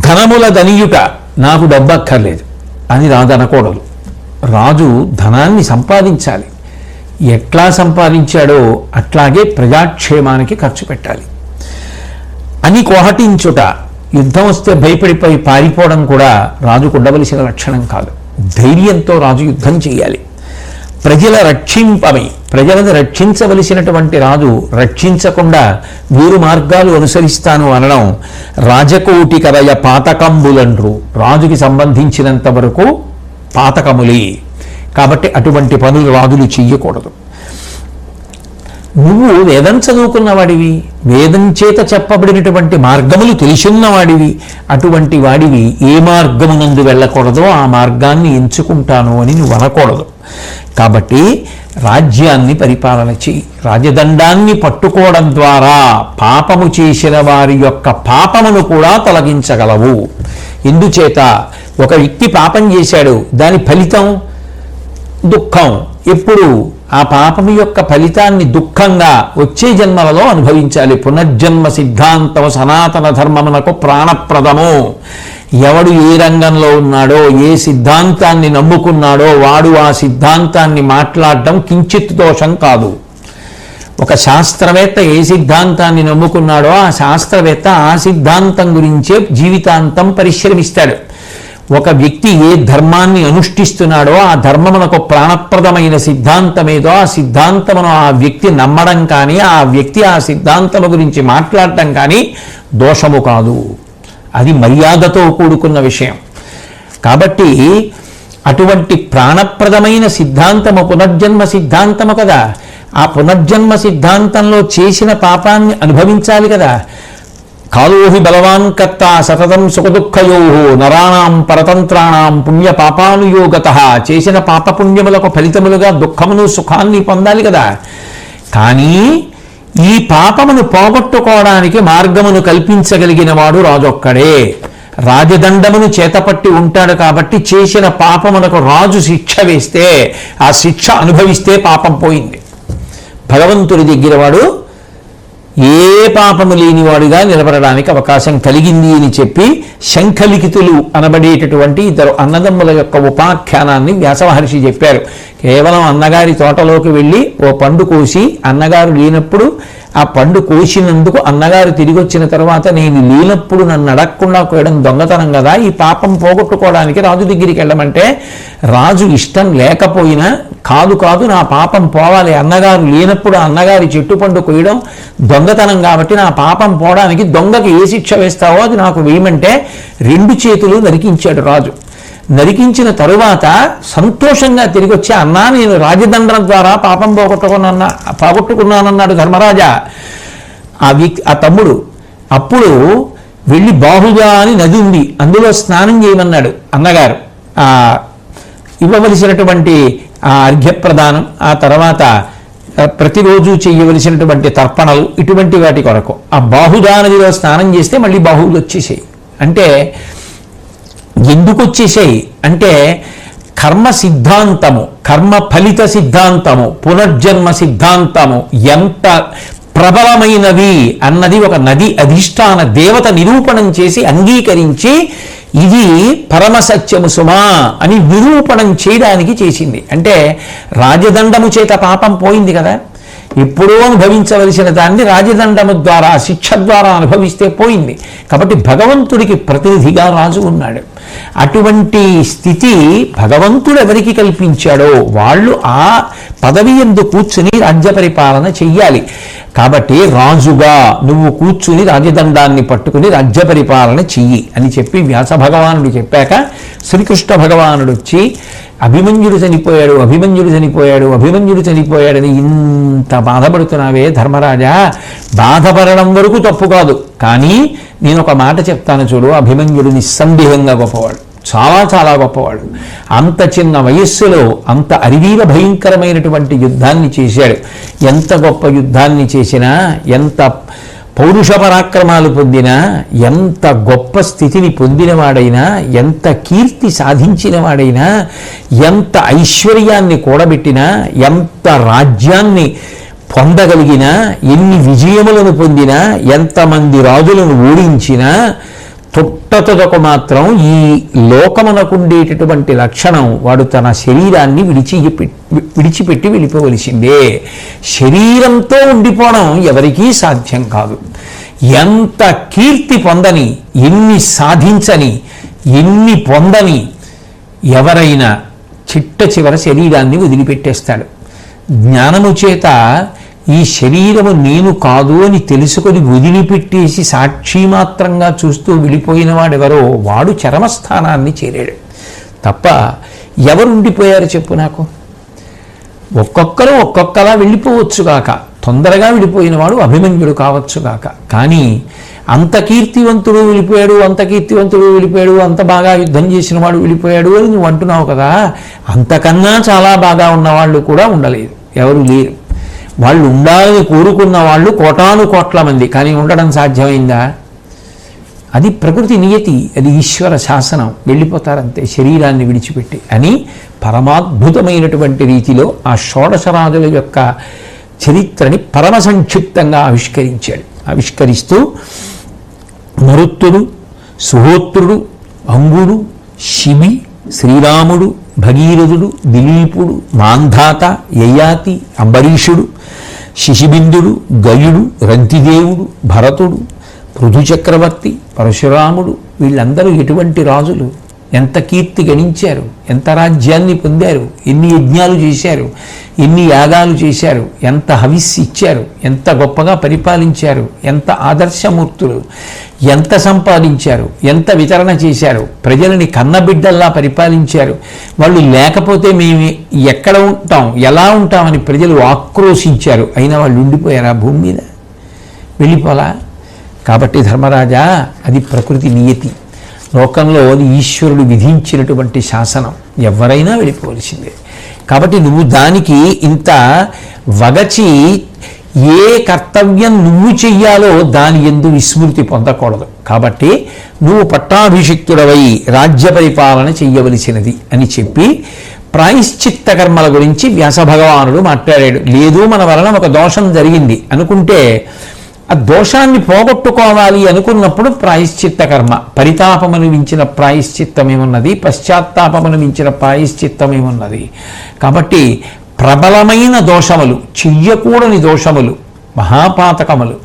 ధనముల దనియుట, నాకు డబ్బు అక్కర్లేదు అని రాజు అనకూడదు. రాజు ధనాన్ని సంపాదించాలి. ఎట్లా సంపాదించాడో అట్లాగే ప్రజాక్షేమానికి ఖర్చు పెట్టాలి అని కోహటించుట, యుద్ధం వస్తే భయపడిపోయి పారిపోవడం కూడా రాజుకు ఉండవలసిన లక్షణం కాదు. ధైర్యంతో రాజు యుద్ధం చేయాలి. ప్రజలను రక్షించవలసినటువంటి రాజు రక్షించకుండా వీరు మార్గాలు అనుసరిస్తాను అనడం రాజకోటి కరయ పాతకంబులండ్రు. రాజుకి సంబంధించినంత వరకు పాతకములే. కాబట్టి అటువంటి పనులు రాజులు చెయ్యకూడదు. నువ్వు వేదం చదువుకున్నవాడివి, వేదం చేత చెప్పబడినటువంటి మార్గములు తెలిసిన్నవాడివి. అటువంటి వాడివి ఏ మార్గమునందు వెళ్ళకూడదో ఆ మార్గాన్ని ఎంచుకుంటాను అని నువ్వు అనకూడదు. కాబట్టి రాజ్యాన్ని పరిపాలన చెయ్యి. రాజదండాన్ని పట్టుకోవడం ద్వారా పాపము చేసిన వారి యొక్క పాపమును కూడా తొలగించగలవు. ఎందుచేత ఒక వ్యక్తి పాపం చేశాడు, దాని ఫలితం దుఃఖం. ఎప్పుడు ఆ పాపము యొక్క ఫలితాన్ని దుఃఖంగా వచ్చే జన్మలలో అనుభవించాలి. పునర్జన్మ సిద్ధాంతం సనాతన ధర్మమునకు ప్రాణప్రదము. ఎవడు ఏ రంగంలో ఉన్నాడో, ఏ సిద్ధాంతాన్ని నమ్ముకున్నాడో వాడు ఆ సిద్ధాంతాన్ని మాట్లాడడం కించిత్ దోషం కాదు. ఒక శాస్త్రవేత్త ఏ సిద్ధాంతాన్ని నమ్ముకున్నాడో ఆ శాస్త్రవేత్త ఆ సిద్ధాంతం గురించే జీవితాంతం పరిశ్రమిస్తాడు. ఒక వ్యక్తి ఏ ధర్మాన్ని అనుష్ఠిస్తున్నాడో ఆ ధర్మమునకు ప్రాణప్రదమైన సిద్ధాంతమేదో ఆ సిద్ధాంతమును ఆ వ్యక్తి నమ్మడం కానీ ఆ వ్యక్తి ఆ సిద్ధాంతము గురించి మాట్లాడటం కానీ దోషము కాదు. అది మర్యాదతో కూడుకున్న విషయం. కాబట్టి అటువంటి ప్రాణప్రదమైన సిద్ధాంతము పునర్జన్మ సిద్ధాంతము కదా. ఆ పునర్జన్మ సిద్ధాంతంలో చేసిన పాపాన్ని అనుభవించాలి కదా. కాలోహి బలవాన్ కర్త సతతం సుఖదుఃఖయో నరాణాం పరతంత్రాణం పుణ్య పాపానుయోగత. చేసిన పాపపుణ్యములకు ఫలితములుగా దుఃఖమును సుఖాన్ని పొందాలి కదా. కానీ ఈ పాపమును పోగొట్టుకోవడానికి మార్గమును కల్పించగలిగిన వాడు రాజొక్కడే. రాజదండమును చేతపట్టి ఉంటాడు కాబట్టి చేసిన పాపమునకు రాజు శిక్ష వేస్తే ఆ శిక్ష అనుభవిస్తే పాపం పోయింది. భగవంతుడి దగ్గర వాడు ఏ పాపము లేనివాడుగా నిలబడడానికి అవకాశం కలిగింది అని చెప్పి శంఖలిఖితులు అనబడేటటువంటి ఇద్దరు అన్నదమ్ముల యొక్క ఉపాఖ్యానాన్ని వ్యాసమహర్షి చెప్పారు. కేవలం అన్నగారి తోటలోకి వెళ్ళి ఓ పండు కోసి అన్నగారు లేనప్పుడు ఆ పండు కోసినందుకు అన్నగారు తిరిగి వచ్చిన తర్వాత నేను లేనప్పుడు నన్ను అడగకుండా కోయడం దొంగతనం కదా. ఈ పాపం పోగొట్టుకోవడానికి రాజు దగ్గరికి వెళ్ళమంటే రాజు ఇష్టం లేకపోయినా కాదు నా పాపం పోవాలి, అన్నగారు లేనప్పుడు అన్నగారి చెట్టు పండు కోయడం దొంగతనం కాబట్టి నా పాపం పోవడానికి దొంగకి ఏ శిక్ష వేస్తావో అది నాకు వేయమంటే 2 చేతులు నరికించాడు రాజు. నరికించిన తరువాత సంతోషంగా తిరిగి వచ్చి అన్నా నేను రాజదండం ద్వారా పాపం పోగొట్టుకున్నానన్నాడు ధర్మరాజా. ఆ తమ్ముడు అప్పుడు వెళ్ళి బాహుగా అని నది ఉంది, అందులో స్నానం చేయమన్నాడు అన్నగారు. ఇవ్వవలసినటువంటి ఆ అర్ఘ్యప్రదానం, ఆ తర్వాత ప్రతిరోజు చేయవలసినటువంటి తర్పణలు, ఇటువంటి వాటి కొరకు ఆ బాహుదా నదిలో స్నానం చేస్తే మళ్ళీ బాహువులు వచ్చేసాయి. అంటే ఎందుకు వచ్చేసాయి అంటే కర్మ సిద్ధాంతము, కర్మ ఫలిత సిద్ధాంతము, పునర్జన్మ సిద్ధాంతము ఎంత ప్రబలమైనవి అన్నది ఒక నది అధిష్టాన దేవత నిరూపణం చేసి అంగీకరించి ఇది పరమసత్యము సుమా అని నిరూపణం చేయడానికి చేసింది. అంటే రాజదండము చేత పాపం పోయింది కదా. ఎప్పుడో అనుభవించవలసిన దాన్ని రాజదండము ద్వారా శిక్ష ద్వారా అనుభవిస్తే పోయింది. కాబట్టి భగవంతుడికి ప్రతినిధిగా రాజు ఉన్నాడు. అటువంటి స్థితి భగవంతుడు ఎవరికి కల్పించాడో వాళ్ళు ఆ పదవి యందు కూర్చుని రాజ్య పరిపాలన చెయ్యాలి. కాబట్టి రాజుగా నువ్వు కూర్చుని రాజదండాన్ని పట్టుకుని రాజ్య పరిపాలన చెయ్యి అని చెప్పి వ్యాస భగవానుడు చెప్పాక శ్రీకృష్ణ భగవానుడు వచ్చి అభిమన్యుడు చనిపోయాడని ఇంత బాధపడుతున్నావే ధర్మరాజా, బాధపడడం వరకు తప్పు కాదు. కానీ నేను ఒక మాట చెప్తాను చూడు, అభిమన్యుడు నిస్సందేహంగా గొప్పవాడు. చాలా చాలా గొప్పవాడు. అంత చిన్న వయస్సులో అంత అరివీర భయంకరమైనటువంటి యుద్ధాన్ని చేశాడు. ఎంత గొప్ప యుద్ధాన్ని చేసినా, ఎంత పౌరుష పరాక్రమాలు పొందినా, ఎంత గొప్ప స్థితిని పొందినవాడైనా, ఎంత కీర్తి సాధించినవాడైనా, ఎంత ఐశ్వర్యాన్ని కూడబెట్టినా, ఎంత రాజ్యాన్ని పొందగలిగినా, ఎన్ని విజయములను పొందినా, ఎంతమంది రాజులను ఓడించినా, తొట్టతొదకు మాత్రం ఈ లోకమునకుండేటటువంటి లక్షణం వాడు తన శరీరాన్ని విడిచిపెట్టి వెళ్ళిపోవలసిందే. శరీరంతో ఉండిపోవడం ఎవరికీ సాధ్యం కాదు. ఎంత కీర్తి పొందని, ఎన్ని సాధించని, ఎన్ని పొందని ఎవరైనా చిట్ట చివర శరీరాన్ని వదిలిపెట్టేస్తాడు. జ్ఞానము చేత ఈ శరీరము నేను కాదు అని తెలుసుకొని వదిలిపెట్టేసి సాక్షిమాత్రంగా చూస్తూ వెళ్ళిపోయిన వాడెవరో వాడు చరమస్థానాన్ని చేరాడు తప్ప ఎవరు ఉండిపోయారు చెప్పు నాకు? ఒక్కొక్కరు ఒక్కొక్కలా వెళ్ళిపోవచ్చుగాక, తొందరగా వెళ్ళిపోయిన వాడు అభిమన్యుడు కావచ్చుగాక. కానీ అంత కీర్తివంతుడు వెళ్ళిపోయాడు, అంత కీర్తివంతుడు వెళ్ళిపోయాడు, అంత బాగా యుద్ధం చేసిన వాడు వెళ్ళిపోయాడు అని నువ్వు అంటున్నావు కదా. అంతకన్నా చాలా బాగా ఉన్నవాళ్ళు కూడా ఉండలేదు, ఎవరు లేరు. వాళ్ళు ఉండాలని కోరుకున్న వాళ్ళు కోటాను కోట్ల మంది, కానీ ఉండడం సాధ్యమైందా? అది ప్రకృతి నియతి, అది ఈశ్వర శాసనం. వెళ్ళిపోతారంతే శరీరాన్ని విడిచిపెట్టి అని పరమాద్భుతమైనటువంటి రీతిలో ఆ షోడశరాజుల యొక్క చరిత్రని పరమ సంక్షిప్తంగా ఆవిష్కరించాడు. ఆవిష్కరిస్తూ మరుత్తుడు, సుహోత్రుడు, అంగుడు, శిబి, శ్రీరాముడు, భగీరథుడు, దిలీపుడు, మాంధాత, యయాతి, అంబరీషుడు, శిశిబిందుడు, గయుడు, రంతిదేవుడు, భరతుడు, పృథుచక్రవర్తి, పరశురాముడు, వీళ్ళందరూ ఎటువంటి రాజులు! ఎంత కీర్తి గణించారు, ఎంత రాజ్యాన్ని పొందారు, ఎన్ని యజ్ఞాలు చేశారు, ఎన్ని యాగాలు చేశారు, ఎంత హవిస్సు ఇచ్చారు, ఎంత గొప్పగా పరిపాలించారు, ఎంత ఆదర్శమూర్తులు, ఎంత సంపాదించారు, ఎంత వితరణ చేశారు, ప్రజలని కన్నబిడ్డల్లా పరిపాలించారు. వాళ్ళు లేకపోతే మేము ఎక్కడ ఉంటాం, ఎలా ఉంటామని ప్రజలు ఆక్రోశించారు. అయినా వాళ్ళు ఉండిపోయారా భూమి మీద? వెళ్ళిపోలా. కాబట్టి ధర్మరాజా, అది ప్రకృతి నియతి. లోకంలో అది ఈశ్వరుడు విధించినటువంటి శాసనం. ఎవరైనా వెళ్ళిపోవలసిందే. కాబట్టి నువ్వు దానికి ఇంత వగచి ఏ కర్తవ్యం నువ్వు చెయ్యాలో దాని యందు విస్మృతి పొందకూడదు. కాబట్టి నువ్వు పట్టాభిషిక్తుడవై రాజ్య పరిపాలన చెయ్యవలసినది అని చెప్పి ప్రాయశ్చిత్త కర్మల గురించి వ్యాస భగవానుడు మాట్లాడాడు. లేదు, మన వలన ఒక దోషం జరిగింది అనుకుంటే ఆ దోషాన్ని పోగొట్టుకోవాలి అనుకున్నప్పుడు ప్రాయశ్చిత్త కర్మ, పరితాపమును మించిన ప్రాయశ్చిత్తమేమున్నది, పశ్చాత్తాపమును మించిన ప్రాయశ్చిత్తమేమున్నది. కాబట్టి ప్రబలమైన దోషములు, చెయ్యకూడని దోషములు, మహాపాతకములు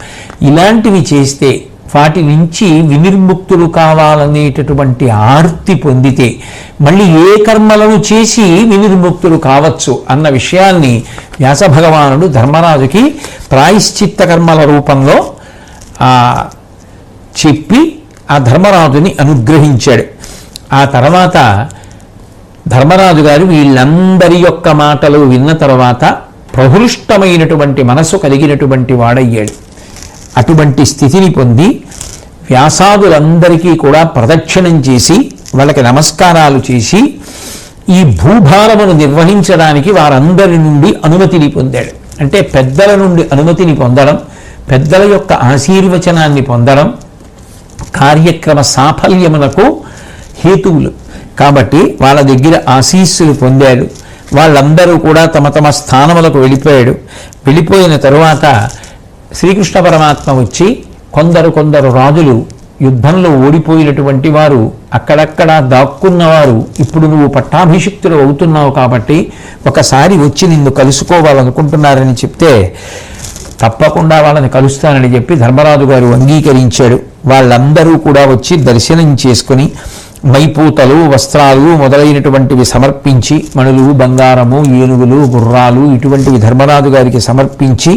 ఇలాంటివి చేస్తే వాటి నుంచి వినిర్ముక్తులు కావాలనేటటువంటి ఆర్తి పొందితే మళ్ళీ ఏ కర్మలను చేసి వినిర్ముక్తులు కావచ్చు అన్న విషయాన్ని వ్యాస భగవానుడు ధర్మరాజుకి ప్రాయశ్చిత్త కర్మల రూపంలో చెప్పి ఆ ధర్మరాజుని అనుగ్రహించాడు. ఆ తర్వాత ధర్మరాజు గారు వీళ్ళందరి యొక్క మాటలు విన్న తర్వాత ప్రహృష్టమైనటువంటి మనసు కలిగినటువంటి వాడయ్యాడు. అటువంటి స్థితిని పొంది వ్యాసాదులందరికీ కూడా ప్రదక్షిణం చేసి వాళ్ళకి నమస్కారాలు చేసి ఈ భూభారమును నిర్వహించడానికి వారందరి నుండి అనుమతిని పొందాడు. అంటే పెద్దల నుండి అనుమతిని పొందడం, పెద్దల యొక్క ఆశీర్వచనాన్ని పొందడం కార్యక్రమ సాఫల్యమునకు హేతువులు. కాబట్టి వాళ్ళ దగ్గర ఆశీస్సులు పొందాడు. వాళ్ళందరూ కూడా తమ తమ స్థానములకు వెళ్ళిపోయాడు. వెళ్ళిపోయిన తరువాత శ్రీకృష్ణ పరమాత్మ వచ్చి కొందరు రాజులు యుద్ధంలో ఓడిపోయినటువంటి వారు, అక్కడక్కడ దాక్కున్నవారు, ఇప్పుడు నువ్వు పట్టాభిషిక్తులు అవుతున్నావు కాబట్టి ఒకసారి వచ్చి నిన్ను కలుసుకోవాలనుకుంటున్నారని చెప్తే తప్పకుండా వాళ్ళని కలుస్తానని చెప్పి ధర్మరాజు గారు అంగీకరించాడు. వాళ్ళందరూ కూడా వచ్చి దర్శనం చేసుకుని మైపూతలు, వస్త్రాలు మొదలైనటువంటివి సమర్పించి, మణులు, బంగారము, ఏనుగులు, గుర్రాలు ఇటువంటివి ధర్మరాజు గారికి సమర్పించి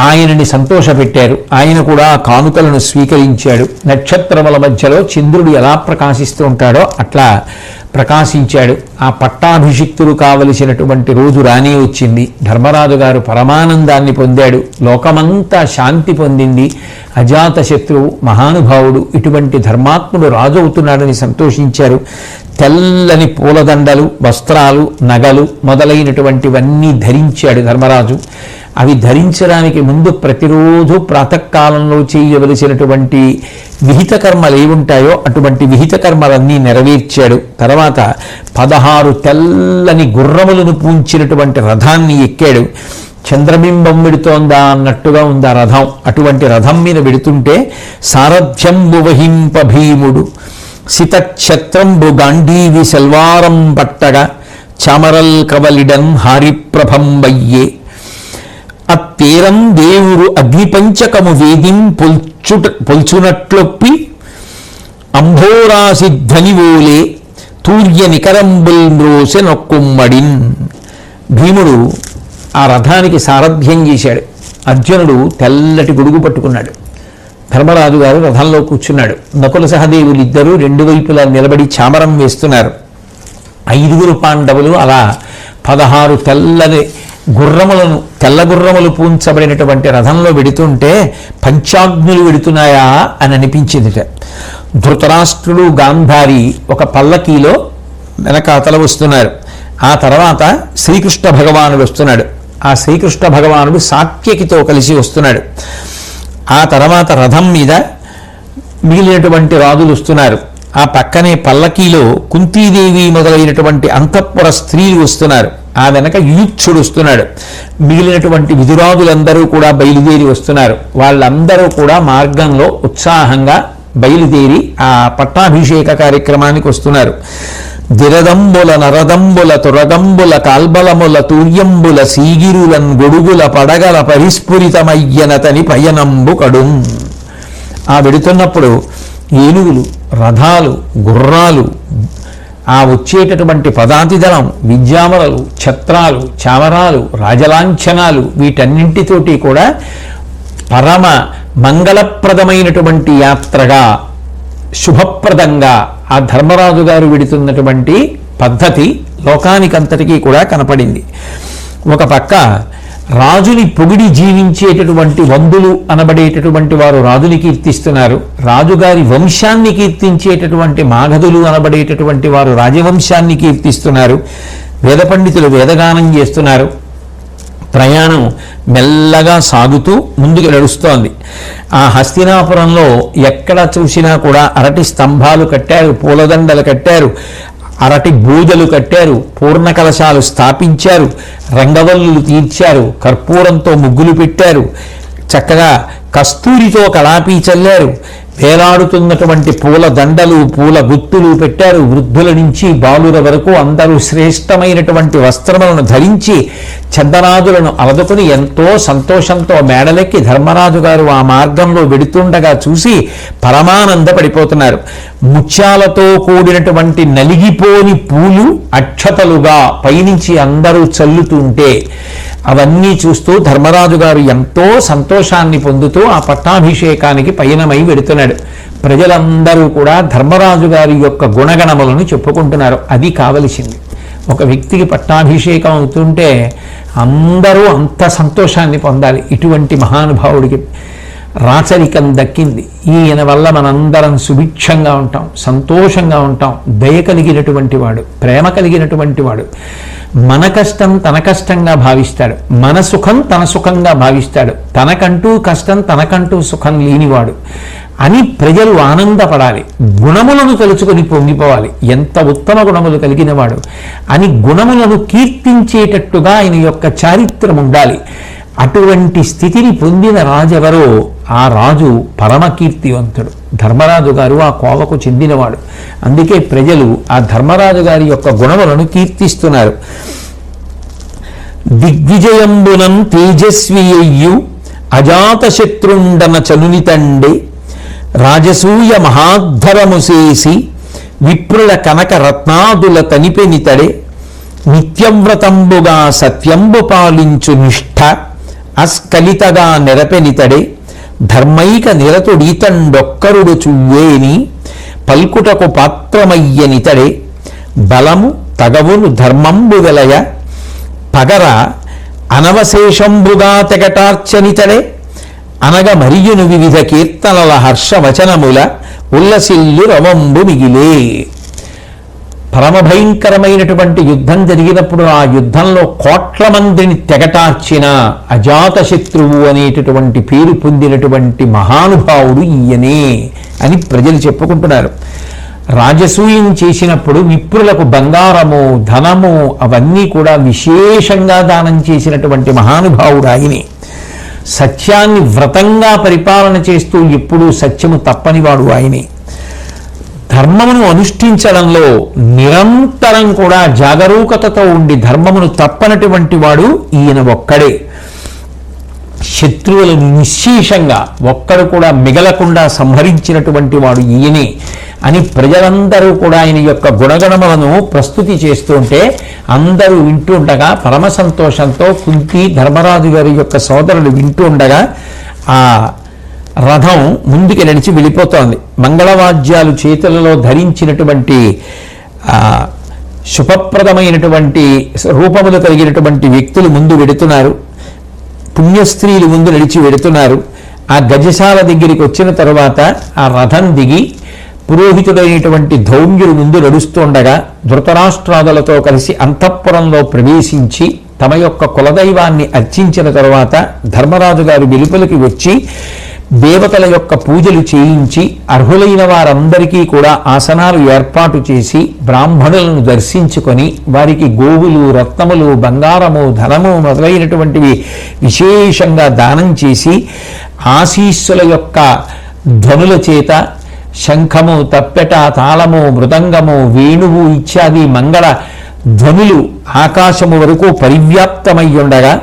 ఆయనని సంతోషపెట్టారు. ఆయన కూడా కానుకలను స్వీకరించాడు. నక్షత్రముల మధ్యలో చంద్రుడు ఎలా ప్రకాశిస్తూ ఉంటాడో అట్లా ప్రకాశించాడు. ఆ పట్టాభిషిక్తులు కావలసినటువంటి రోజు రానే వచ్చింది. ధర్మరాజు గారు పరమానందాన్ని పొందాడు. లోకమంతా శాంతి పొందింది. అజాతశత్రువు మహానుభావుడు ఇటువంటి ధర్మాత్ముడు రాజు అవుతున్నాడని సంతోషించారు. తెల్లని పూలదండలు, వస్త్రాలు, నగలు మొదలైనటువంటివన్నీ ధరించాడు ధర్మరాజు. అవి ధరించడానికి ముందు ప్రతిరోజు ప్రాతకాలంలో చేయవలసినటువంటి విహిత కర్మలు ఏముంటాయో అటువంటి విహిత కర్మలన్నీ నెరవేర్చాడు. తర్వాత 16 తెల్లని గుర్రములను పూంచినటువంటి రథాన్ని ఎక్కాడు. చంద్రబింబం విడుతోందా అన్నట్టుగా ఉంది ఆ రథం. అటువంటి రథం మీద వెడుతుంటే సారథ్యంబు వహింప భీముడు సితక్షత్రంబు గాంధీవి సెల్వారం పట్టగా చామరల్ కవలిడన్ హారిప్రభంబయ్యే అత్తేరం దేవుడు అగ్నిపంచకము వేదిం పొల్చునట్లొప్పి అంభోరాసి ధ్వనివోలే తూర్య నికరంబుల్ మ్రోసె నొక్కుమ్మడిన్. భీముడు ఆ రథానికి సారథ్యం చేశాడు. అర్జునుడు తెల్లటి గొడుగు పట్టుకున్నాడు. ధర్మరాజు గారు రథంలో కూర్చున్నాడు. నకుల సహదేవులు ఇద్దరూ రెండు వైపులా నిలబడి చామరం వేస్తున్నారు. 5 పాండవులు అలా 16 తెల్ల గుర్రములు పూంచబడినటువంటి రథంలో వెడుతుంటే పంచాగ్నులు వెడుతున్నాయా అని అనిపించిందిట. ధృతరాష్ట్రుడు గాంధారి ఒక పల్లకీలో వెనకాతల వస్తున్నారు. ఆ తర్వాత శ్రీకృష్ణ భగవానుడు వస్తున్నాడు. ఆ శ్రీకృష్ణ భగవానుడు సాత్యకితో కలిసి వస్తున్నాడు. ఆ తర్వాత రథం మీద మిగిలినటువంటి రాజులు వస్తున్నారు. ఆ పక్కనే పల్లకీలో కుంతీదేవి మొదలైనటువంటి అంతఃపుర స్త్రీలు వస్తున్నారు. ఆ వెనక యూచ్చుడు వస్తున్నాడు. మిగిలినటువంటి విధురాజులందరూ కూడా బయలుదేరి వస్తున్నారు. వాళ్ళందరూ కూడా మార్గంలో ఉత్సాహంగా బయలుదేరి ఆ పట్టాభిషేక కార్యక్రమానికి వస్తున్నారు. దిరదంబుల నరదంబుల తురగంబుల కాల్బలముల తూర్యంబుల సీగిరులన్ గొడుగుల పడగల పరిస్ఫురితమయ్యనతని పయనంబు కడుం. ఆ వెడుతున్నప్పుడు ఏనుగులు, రథాలు, గుర్రాలు, ఆ వచ్చేటటువంటి పదాతిదళం, విద్యామరలు, ఛత్రాలు, చామరాలు, రాజలాంఛనాలు వీటన్నింటితోటి కూడా పరమ మంగళప్రదమైనటువంటి యాత్రగా శుభప్రదంగా ఆ ధర్మరాజు గారు విడుతున్నటువంటి పద్ధతి లోకానికంతటికీ కూడా కనపడింది. ఒక పక్క రాజుని పొగిడి జీవించేటటువంటి వందులు అనబడేటటువంటి వారు రాజుని కీర్తిస్తున్నారు. రాజుగారి వంశాన్ని కీర్తించేటటువంటి మాగధులు అనబడేటటువంటి వారు రాజవంశాన్ని కీర్తిస్తున్నారు. వేద పండితులు వేదగానం చేస్తున్నారు. ప్రయాణం మెల్లగా సాగుతూ ముందుకు నడుస్తోంది. ఆ హస్తినాపురంలో ఎక్కడ చూసినా కూడా అరటి స్తంభాలు కట్టారు, పూలదండలు కట్టారు, అరటి బూజలు కట్టారు, పూర్ణ కలశాలు స్థాపించారు, రంగవల్లులు తీర్చారు, కర్పూరంతో ముగ్గులు పెట్టారు, చక్కగా కస్తూరితో కళాపీ చల్లారు, వేలాడుతున్నటువంటి పూల దండలు, పూల గుత్తులు పెట్టారు. వృద్ధుల నుంచి బాలుర వరకు అందరూ శ్రేష్టమైనటువంటి వస్త్రములను ధరించి చందనాదులను అలదుకుని ఎంతో సంతోషంతో మేడలెక్కి ధర్మరాజు గారు ఆ మార్గంలో వెడుతుండగా చూసి పరమానందపడిపోతున్నారు. ముత్యాలతో కూడినటువంటి నలిగిపోని పూలు అక్షతలుగా పైనుంచి అందరూ చల్లుతుంటే అవన్నీ చూస్తూ ధర్మరాజు గారు ఎంతో సంతోషాన్ని పొందుతూ ఆ పట్టాభిషేకానికి పయనమై వెడుతున్నాడు. ప్రజలందరూ కూడా ధర్మరాజు గారి యొక్క గుణగణములను చెప్పుకుంటున్నారు. అది కావలసింది. ఒక వ్యక్తికి పట్టాభిషేకం అవుతుంటే అందరూ అంత సంతోషాన్ని పొందాలి. ఇటువంటి మహానుభావుడికి రాచరికం దక్కింది. ఈయన వల్ల మనందరం సుభిక్షంగా ఉంటాం, సంతోషంగా ఉంటాం. దయ కలిగినటువంటి వాడు, ప్రేమ కలిగినటువంటి వాడు. మన కష్టం తన కష్టంగా భావిస్తాడు, మన సుఖం తన సుఖంగా భావిస్తాడు. తనకంటూ కష్టం, తనకంటూ సుఖం లేనివాడు అని ప్రజలు ఆనందపడాలి. గుణములను తలుచుకొని పొంగిపోవాలి. ఎంత ఉత్తమ గుణములు కలిగినవాడు అని గుణములను కీర్తించేటట్టుగా ఆయన యొక్క చారిత్రం ఉండాలి. అటువంటి స్థితిని పొందిన రాజెవరో ఆ రాజు పరమకీర్తివంతుడు. ధర్మరాజు గారు ఆ కోవకు చెందినవాడు. అందుకే ప్రజలు ఆ ధర్మరాజు గారి యొక్క గుణములను కీర్తిస్తున్నారు. దిగ్విజయంబునం తేజస్వియయ్యు అజాతశత్రుండన చనునితండే రాజసూయ మహాద్ధరము చేసి విప్రుల కనక రత్నాదుల తనిపెనితడే నిత్యవ్రతంబుగా సత్యంబు పాలించు నిష్ఠ అస్కలితగా నెరపెనితడే ధర్మైక నిరతుడీతండొక్కరుడు చువ్వేని పల్కుటకు పాత్రమయ్యనితడే బలము తగవును ధర్మంబు వెలయ పగర అనవశేషంబుగా తెగటార్చనితడే అనగ మరియును వివిధ కీర్తనల హర్షవచనముల ఉల్లసిల్లు రవంబు మిగిలే. పరమభయంకరమైనటువంటి యుద్ధం జరిగినప్పుడు ఆ యుద్ధంలో కోట్ల మందిని తెగటార్చిన అజాతశత్రువు అనేటటువంటి పేరు పొందినటువంటి మహానుభావుడు ఈయనే అని ప్రజలు చెప్పుకుంటున్నారు. రాజసూయం చేసినప్పుడు విప్రులకు బంగారము ధనము అవన్నీ కూడా విశేషంగా దానం చేసినటువంటి మహానుభావుడు ఆయనే. సత్యాన్ని వ్రతంగా పరిపాలన చేస్తూ ఎప్పుడూ సత్యము తప్పనివాడు ఆయనే. ధర్మమును అనుష్ఠించడంలో నిరంతరం కూడా జాగరూకతతో ఉండి ధర్మమును తప్పనటువంటి వాడు ఈయన ఒక్కడే. శత్రువులను నిశ్శేషంగా ఒక్కడు కూడా మిగలకుండా సంహరించినటువంటి వాడు ఈయనే అని ప్రజలందరూ కూడా ఆయన యొక్క గుణగణములను ప్రస్తుతి చేస్తుంటే అందరూ వింటూ ఉండగా పరమ సంతోషంతో కుంతి ధర్మరాజు గారి యొక్క సోదరులు వింటూ ఉండగా ఆ రథం ముందుకి నడిచి వెళ్ళిపోతోంది. మంగళవాద్యాలు చేతులలో ధరించినటువంటి శుభప్రదమైనటువంటి రూపములు కలిగినటువంటి వ్యక్తులు ముందు వెడుతున్నారు. పుణ్యస్త్రీలు ముందు నడిచి వెడుతున్నారు. ఆ గజశాల దగ్గరికి వచ్చిన తరువాత ఆ రథం దిగి పురోహితుడైనటువంటి ధౌమ్యుడు ముందు నడుస్తుండగా ధృతరాష్ట్రాదులతో కలిసి అంతఃపురంలో ప్రవేశించి తమ యొక్క కులదైవాన్ని అర్చించిన తరువాత ధర్మరాజు గారు వెలుపలికి వచ్చి దేవతల యొక్క పూజలు చేయించి అర్హులైన వారందరికీ కూడా ఆసనాలు ఏర్పాటు చేసి బ్రాహ్మణులను దర్శించుకొని వారికి గోవులు రత్నములు బంగారము ధనము మొదలైనటువంటివి విశేషంగా దానం చేసి ఆశీస్సుల యొక్క ధ్వనుల చేత శంఖము తప్పెట తాళము మృదంగము వేణువు ఇత్యాది మంగళ ధ్వనులు ఆకాశము వరకు పరివ్యాప్తమై ఉండగా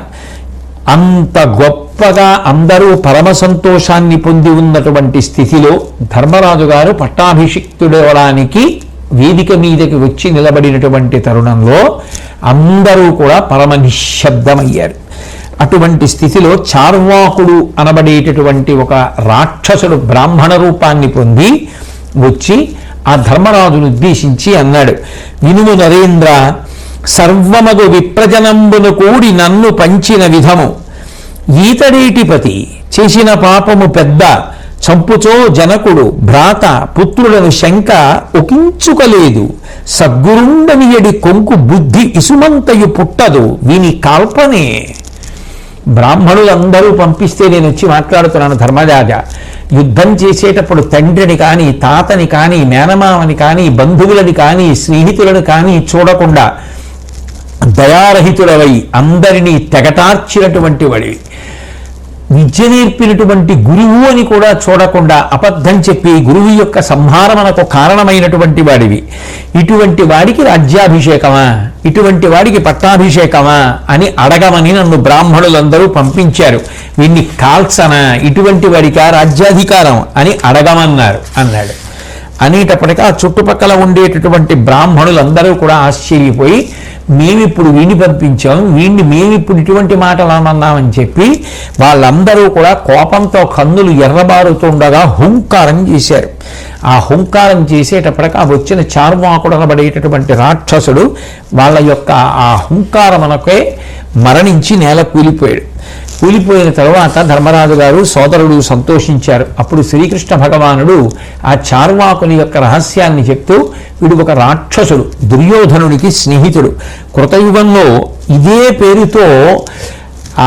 అంత గొప్పగా అందరూ పరమ సంతోషాన్ని పొంది ఉన్నటువంటి స్థితిలో ధర్మరాజు గారు పట్టాభిషిక్తుడవడానికి వేదిక మీదకి వచ్చి నిలబడినటువంటి తరుణంలో అందరూ కూడా పరమ నిశ్శబ్దమయ్యారు. అటువంటి స్థితిలో చార్వాకుడు అనబడేటటువంటి ఒక రాక్షసుడు బ్రాహ్మణ రూపాన్ని పొంది వచ్చి ఆ ధర్మరాజును ఉద్దేశించి అన్నాడు, వినుము నరేంద్ర, సర్వమగు విప్రజనంబును కూడి నన్ను పంచిన విధము ఈతడేటిపతి చేసిన పాపము పెద్ద చంపుచో జనకుడు భ్రాత పుత్రులను శంక ఒకించుకలేదు సద్గురుండనియడి కొంకు బుద్ధి ఇసుమంతయు పుట్టదు వీని కాల్పనే. బ్రాహ్మణులందరూ పంపిస్తే నేను వచ్చి మాట్లాడుతున్నాను ధర్మరాజ. యుద్ధం చేసేటప్పుడు తండ్రిని కానీ తాతని కానీ మేనమామని కానీ బంధువులని కానీ స్నేహితులను కానీ చూడకుండా దయారహితుడవై అందరినీ తెగటార్చినటువంటి వాడివి, విద్య నేర్పినటువంటి గురువు అని కూడా చూడకుండా అబద్ధం చెప్పి గురువు యొక్క సంహారమునకు కారణమైనటువంటి వాడివి. ఇటువంటి వాడికి రాజ్యాభిషేకమా, ఇటువంటి వాడికి పట్టాభిషేకమా అని అడగమని నన్ను బ్రాహ్మణులందరూ పంపించారు. వీన్ని కాల్సనా, ఇటువంటి వాడికి రాజ్యాధికారం అని అడగమన్నారు అన్నాడు. అనేటప్పటికీ ఆ చుట్టుపక్కల ఉండేటటువంటి బ్రాహ్మణులందరూ కూడా ఆశ్చర్యపోయి మేమిప్పుడు వీడిని పంపించాం, వీడిని మేమిప్పుడు ఇటువంటి మాటలు అన్నామని చెప్పి వాళ్ళందరూ కూడా కోపంతో కన్నులు ఎర్రబారుతుండగా హుంకారం చేశారు. ఆ హుంకారం చేసేటప్పటికి ఆ వచ్చిన చార్వాకుడు అనబడేటటువంటి రాక్షసుడు వాళ్ళ యొక్క ఆ హుంకారమునకే మరణించి నేల కూలిపోయాడు. కూలిపోయిన తరువాత ధర్మరాజు గారు సోదరుడు సంతోషించారు. అప్పుడు శ్రీకృష్ణ భగవానుడు ఆ చార్వాకుని యొక్క రహస్యాన్ని చెప్తూ, వీడు ఒక రాక్షసుడు, దుర్యోధనుడికి స్నేహితుడు, కృతయుగంలో ఇదే పేరుతో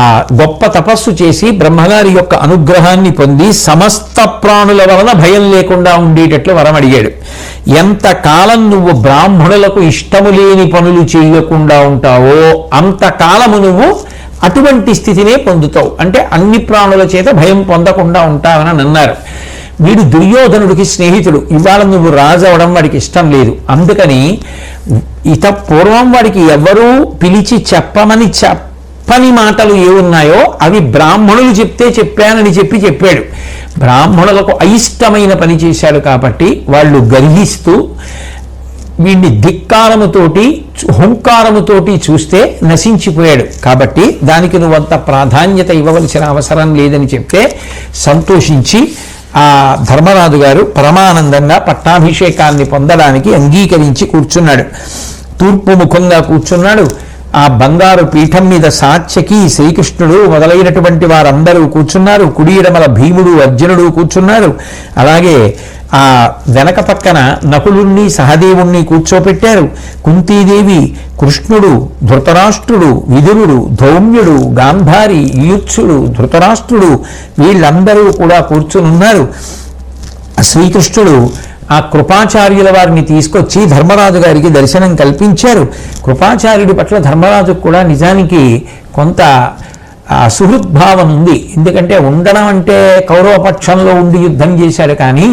ఆ గొప్ప తపస్సు చేసి బ్రహ్మగారి యొక్క అనుగ్రహాన్ని పొంది సమస్త ప్రాణుల వలన భయం లేకుండా ఉండేటట్లు వరం అడిగాడు. ఎంతకాలం నువ్వు బ్రాహ్మణులకు ఇష్టము లేని పనులు చేయకుండా ఉంటావో అంతకాలము నువ్వు అటువంటి స్థితినే పొందుతావు, అంటే అన్ని ప్రాణుల చేత భయం పొందకుండా ఉంటావని అన్నారు. వీడు దుర్యోధనుడికి స్నేహితుడు, ఇవాళ నువ్వు రాజు అవడం వాడికి ఇష్టం లేదు. అందుకని పూర్వం వాడికి ఎవరూ పిలిచి చెప్పని మాటలు ఏమున్నాయో అవి బ్రాహ్మణులు చెప్తే చెప్పానని చెప్పాడు. బ్రాహ్మణులకు అయిష్టమైన పని చేశాడు కాబట్టి వాళ్ళు గర్హిస్తూ వీడిని ధిక్కారముతోటి హుంకారముతోటి చూస్తే నశించిపోయాడు. కాబట్టి దానికి నువ్వంత ప్రాధాన్యత ఇవ్వవలసిన అవసరం లేదని చెప్తే సంతోషించి ఆ ధర్మరాజు గారు పరమానందంగా పట్టాభిషేకాన్ని పొందడానికి అంగీకరించి కూర్చున్నాడు. తూర్పు ముఖంగా కూర్చున్నాడు. ఆ బంగారు పీఠం మీద సాత్యకి, శ్రీకృష్ణుడు మొదలైనటువంటి వారందరూ కూర్చున్నారు. కుడియడమల భీముడు, అర్జునుడు కూర్చున్నారు. అలాగే ఆ వెనక పక్కన నకులుణ్ణి, సహదేవుణ్ణి కూర్చోపెట్టారు. కుంతీదేవి, కృష్ణుడు, ధృతరాష్ట్రుడు, విదురుడు, ధౌమ్యుడు, గాంధారి, యూత్సుడు, ధృతరాష్ట్రుడు వీళ్ళందరూ కూడా కూర్చునున్నారు. శ్రీకృష్ణుడు ఆ కృపాచార్యుల వారిని తీసుకొచ్చి ధర్మరాజు గారికి దర్శనం కల్పించారు. కృపాచార్యుడి పట్ల ధర్మరాజుకు కూడా నిజానికి కొంత సుహృద్భావం ఉంది. ఎందుకంటే ఉండడం అంటే కౌరవపక్షంలో ఉండి యుద్ధం చేశాడు, కానీ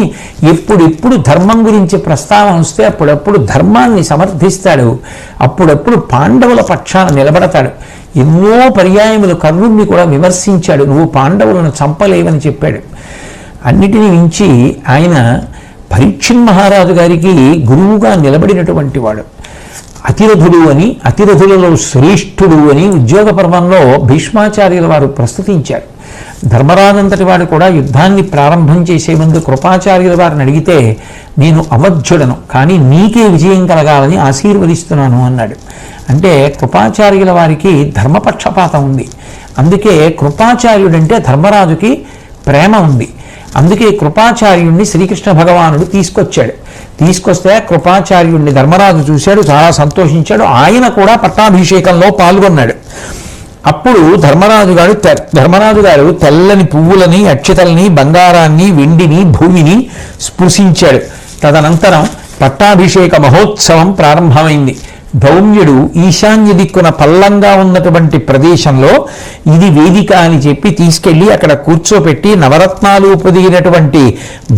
ఎప్పుడెప్పుడు ధర్మం గురించి ప్రస్తావన వస్తే అప్పుడప్పుడు ధర్మాన్ని సమర్థిస్తాడు, అప్పుడప్పుడు పాండవుల పక్షాన నిలబడతాడు. ఎన్నో పర్యాయములు కర్ణుడిని కూడా విమర్శించాడు, నువ్వు పాండవులను చంపలేవని చెప్పాడు. అన్నిటినీ మించి ఆయన పరీక్షిత్ మహారాజు గారికి గురువుగా నిలబడినటువంటి వాడు. అతిరథుడు అని, అతిరథులలో శ్రేష్ఠుడు అని ఉద్యోగ పర్వంలో భీష్మాచార్యుల వారు ప్రస్తుతించారు. ధర్మరాజంతటి వాడు కూడా యుద్ధాన్ని ప్రారంభం చేసే ముందు కృపాచార్యుల వారిని అడిగితే నేను అవధ్యుడను, కానీ నీకే విజయం కలగాలని ఆశీర్వదిస్తున్నాను అన్నాడు. అంటే కృపాచార్యుల వారికి ధర్మపక్షపాతం ఉంది. అందుకే కృపాచార్యుడంటే ధర్మరాజుకి ప్రేమ ఉంది. అందుకే కృపాచార్యుణ్ణి శ్రీకృష్ణ భగవానుడు తీసుకొస్తే కృపాచార్యుణ్ణి ధర్మరాజు చూశాడు, చాలా సంతోషించాడు. ఆయన కూడా పట్టాభిషేకంలో పాల్గొన్నాడు. అప్పుడు ధర్మరాజు గారు తెల్లని పువ్వులని, అక్షతల్ని, బంగారాన్ని, వెండిని, భూమిని స్పృశించాడు. తదనంతరం పట్టాభిషేక మహోత్సవం ప్రారంభమైంది. ధౌమ్యుడు ఈశాన్య దిక్కున పల్లంగా ఉన్నటువంటి ప్రదేశంలో ఇది వేదిక అని చెప్పి తీసుకెళ్లి అక్కడ కూర్చోపెట్టి నవరత్నాలు పొదిగినటువంటి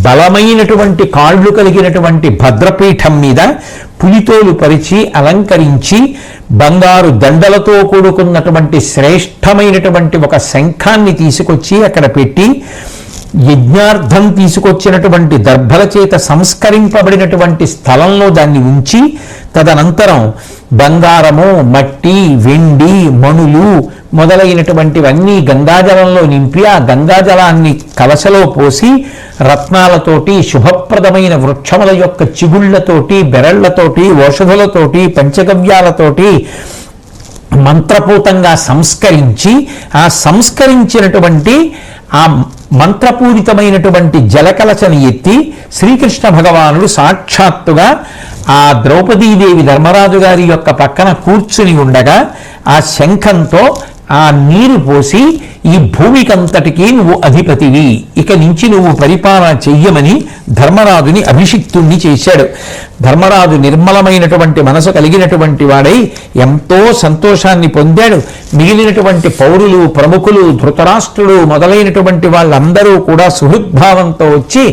బలమైనటువంటి కాళ్ళు కలిగినటువంటి భద్రపీఠం మీద పులితోలు పరిచి అలంకరించి బంగారు దండలతో కూడుకున్నటువంటి శ్రేష్టమైనటువంటి ఒక శంఖాన్ని తీసుకొచ్చి అక్కడ పెట్టి యజ్ఞార్థం తీసుకొచ్చినటువంటి దర్భల చేత సంస్కరింపబడినటువంటి స్థలంలో దాన్ని ఉంచి తదనంతరం బంగారము, మట్టి, వెండి, మణులు మొదలైనటువంటివన్నీ గంగాజలంలో నింపి ఆ గంగాజలాన్ని కలశలో పోసి రత్నాలతోటి, శుభప్రదమైన వృక్షముల యొక్క చిగుళ్లతోటి, బెరళ్లతోటి, ఔషధులతోటి, పంచగవ్యాలతోటి మంత్రపూతంగా సంస్కరించి ఆ సంస్కరించినటువంటి ఆ మంత్రపూరితమైనటువంటి జలకలశని ఎత్తి శ్రీకృష్ణ భగవానుడు సాక్షాత్తుగా ఆ ద్రౌపదీదేవి ధర్మరాజు గారి యొక్క పక్కన కూర్చుని ఉండగా ఆ శంఖంతో ఆ నీరు పోసి ఈ భూమికంతటికి నువ్వు అధిపతివి, ఇక నుంచి నువ్వు పరిపాలన చెయ్యమని ధర్మరాజుని అభిషిక్తుణ్ణి చేశాడు. ధర్మరాజు నిర్మలమైనటువంటి మనసు కలిగినటువంటి వాడై ఎంతో సంతోషాన్ని పొందాడు. మిగిలినటువంటి పౌరులు, ప్రముఖులు, ధృతరాష్ట్రుడు మొదలైనటువంటి వాళ్ళందరూ కూడా సుహృద్భావంతో వచ్చి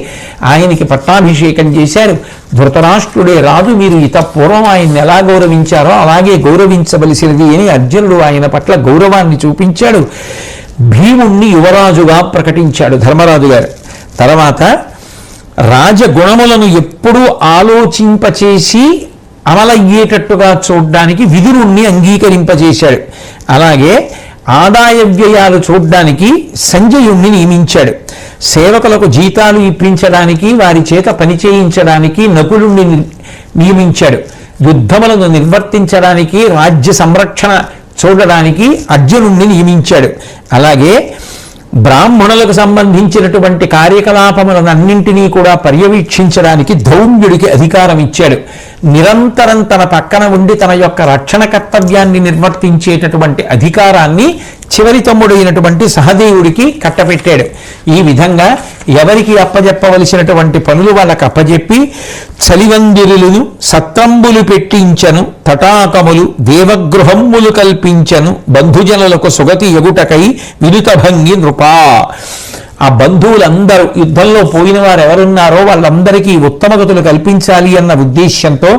ఆయనకి పట్టాభిషేకం చేశారు. ధృతరాష్ట్రుడే రాజు, మీరు పూర్వం ఆయన్ని ఎలా గౌరవించారో అలాగే గౌరవించవలసినది అని అర్జునుడు ఆయన పట్ల గౌరవాన్ని చూపించాడు. భీముణ్ణి యువరాజుగా ప్రకటించాడు ధర్మరాజు గారు. తర్వాత రాజగుణములను ఎప్పుడూ ఆలోచింపచేసి అమలయ్యేటట్టుగా చూడ్డానికి విదురుణ్ణి అంగీకరింపజేశాడు. అలాగే ఆదాయ వ్యయాలు చూడ్డానికి సంజయుణ్ణి నియమించాడు. సేవకులకు జీతాలు ఇప్పించడానికి, వారి చేత పని చేయించడానికి నకులుణ్ణి నియమించాడు. యుద్ధములను నిర్వర్తించడానికి, రాజ్య సంరక్షణ చూడడానికి అర్జునుణ్ణి నియమించాడు. అలాగే బ్రాహ్మణులకు సంబంధించినటువంటి కార్యకలాపములన్నింటినీ కూడా పర్యవేక్షించడానికి ధౌమ్యుడికి అధికారం ఇచ్చాడు. నిరంతరం తన పక్కన ఉండి తన యొక్క రక్షణ కర్తవ్యాన్ని నిర్వర్తించేటటువంటి అధికారాన్ని చివరి తమ్ముడైనటువంటి సహదేవుడికి కట్టపెట్టాడు. ఈ విధంగా ఎవరికి అప్పజెప్పవలసినటువంటి పనులు వాళ్ళకి అప్పజెప్పి చలివందిరులను సత్రంబులు పెట్టించను, తటాకములు దేవగృహములు కల్పించను, బంధుజనులకు సుగతి ఎగుటకై వినుతభంగి నృపా. ఆ బంధువులందరూ యుద్ధంలో పోయిన వారు ఎవరున్నారో వాళ్ళందరికీ ఉత్తమ గతులు కల్పించాలి అన్న ఉద్దేశ్యంతో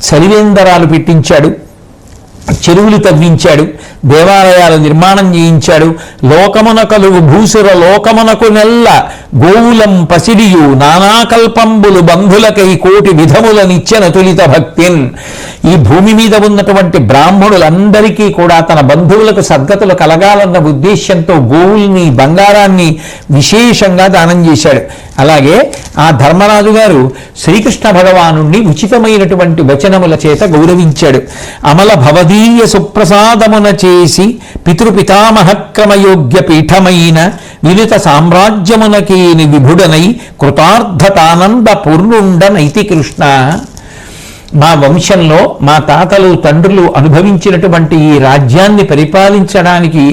చలివేందరాలు పెట్టించాడు, చెరువులు తవ్వించాడు. దేవాలయాలు నిర్మాణం చేయించాడు. లోకమున కలుగు భూసుర లోకమునకు నెల్ల గోవులం పసిడియు నానాకల్పంబులు బంధులకై కోటి విధముల నిచ్చెన తులిత భక్తిన్. ఈ భూమి మీద ఉన్నటువంటి బ్రాహ్మణులందరికీ కూడా తన బంధువులకు సద్గతులు కలగాలన్న ఉద్దేశ్యంతో గోవుల్ని బంగారాన్ని విశేషంగా దానం చేశాడు. అలాగే ఆ ధర్మరాజు గారు శ్రీకృష్ణ భగవానుణ్ణి ఉచితమైనటువంటి వచనముల చేత గౌరవించాడు. అమల భవదీయ సుప్రసాదమున చేసి పితృపితామహక్రమయోగ్య పీఠమైన వినుత సామ్రాజ్యమునకేని విభుడనై కృతార్థతానంద పూర్ణుండ నైతి కృష్ణ. మా వంశంలో మా తాతలు తండ్రులు అనుభవించినటువంటి ఈ రాజ్యాన్ని పరిపాలించడానికి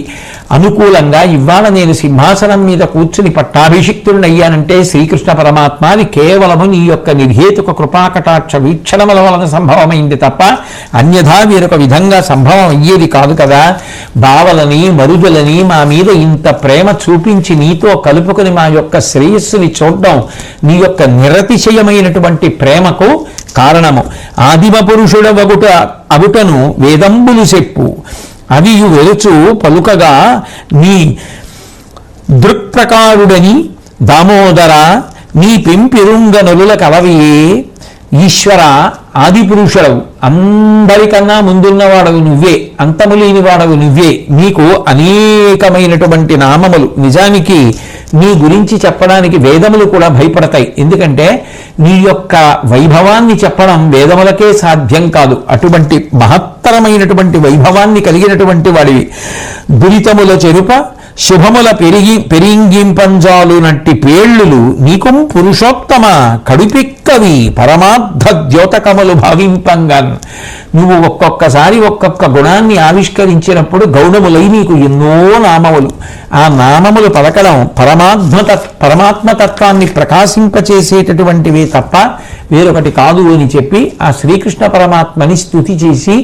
అనుకూలంగా ఇవాళ నేను సింహాసనం మీద కూర్చుని పట్టాభిషిక్తుడినయ్యానంటే శ్రీకృష్ణ పరమాత్మాది కేవలము నీ యొక్క నిర్హేతుక కృపాకటాక్ష వీక్షణముల వలన సంభవమైంది తప్ప అన్యథా వేరొక విధంగా సంభవం అయ్యేది కాదు కదా. బావలని మరుదులని మా మీద ఇంత ప్రేమ చూపించి నీతో కలుపుకొని మా యొక్క శ్రేయస్సుని చూడడం నీ యొక్క నిరతిశయమైనటువంటి ప్రేమకు కారణము. ఆదిమ పురుషుడవగుట అగుటను వేదంబులు చెప్పు అవి వెలుచు పలుకగా నీ దృక్ప్రకారుడని దామోదర నీ పెంపిరుంగనుల కలవియే. ఈశ్వర ఆది పురుషుడవు, అందరికన్నా ముందున్నవాడవు నువ్వే, అంతము లేని వాడవు నువ్వే. నీకు అనేకమైనటువంటి నామములు. నిజానికి నీ గురించి చెప్పడానికి వేదములు కూడా భయపడతాయి. ఎందుకంటే నీ యొక్క వైభవాన్ని చెప్పడం వేదములకే సాధ్యం కాదు. అటువంటి మహత్తరమైనటువంటి వైభవాన్ని కలిగినటువంటి వాడివి. దురితముల చెరుప శుభముల పెరింగింపంజాలు నట్టి పేళ్లులు నీకు పురుషోత్తమ కడుపిక్కవి పరమార్థ ద్యోతకములు భావింపంగన్. నువ్వు ఒక్కొక్కసారి ఒక్కొక్క గుణాన్ని ఆవిష్కరించినప్పుడు గౌణములై నీకు ఎన్నో నామములు. ఆ నామములు పలకడం పరమాత్మతత్వాన్ని ప్రకాశింపచేసేటటువంటివే తప్ప వేరొకటి కాదు అని చెప్పి ఆ శ్రీకృష్ణ పరమాత్మని స్తుతి చేసి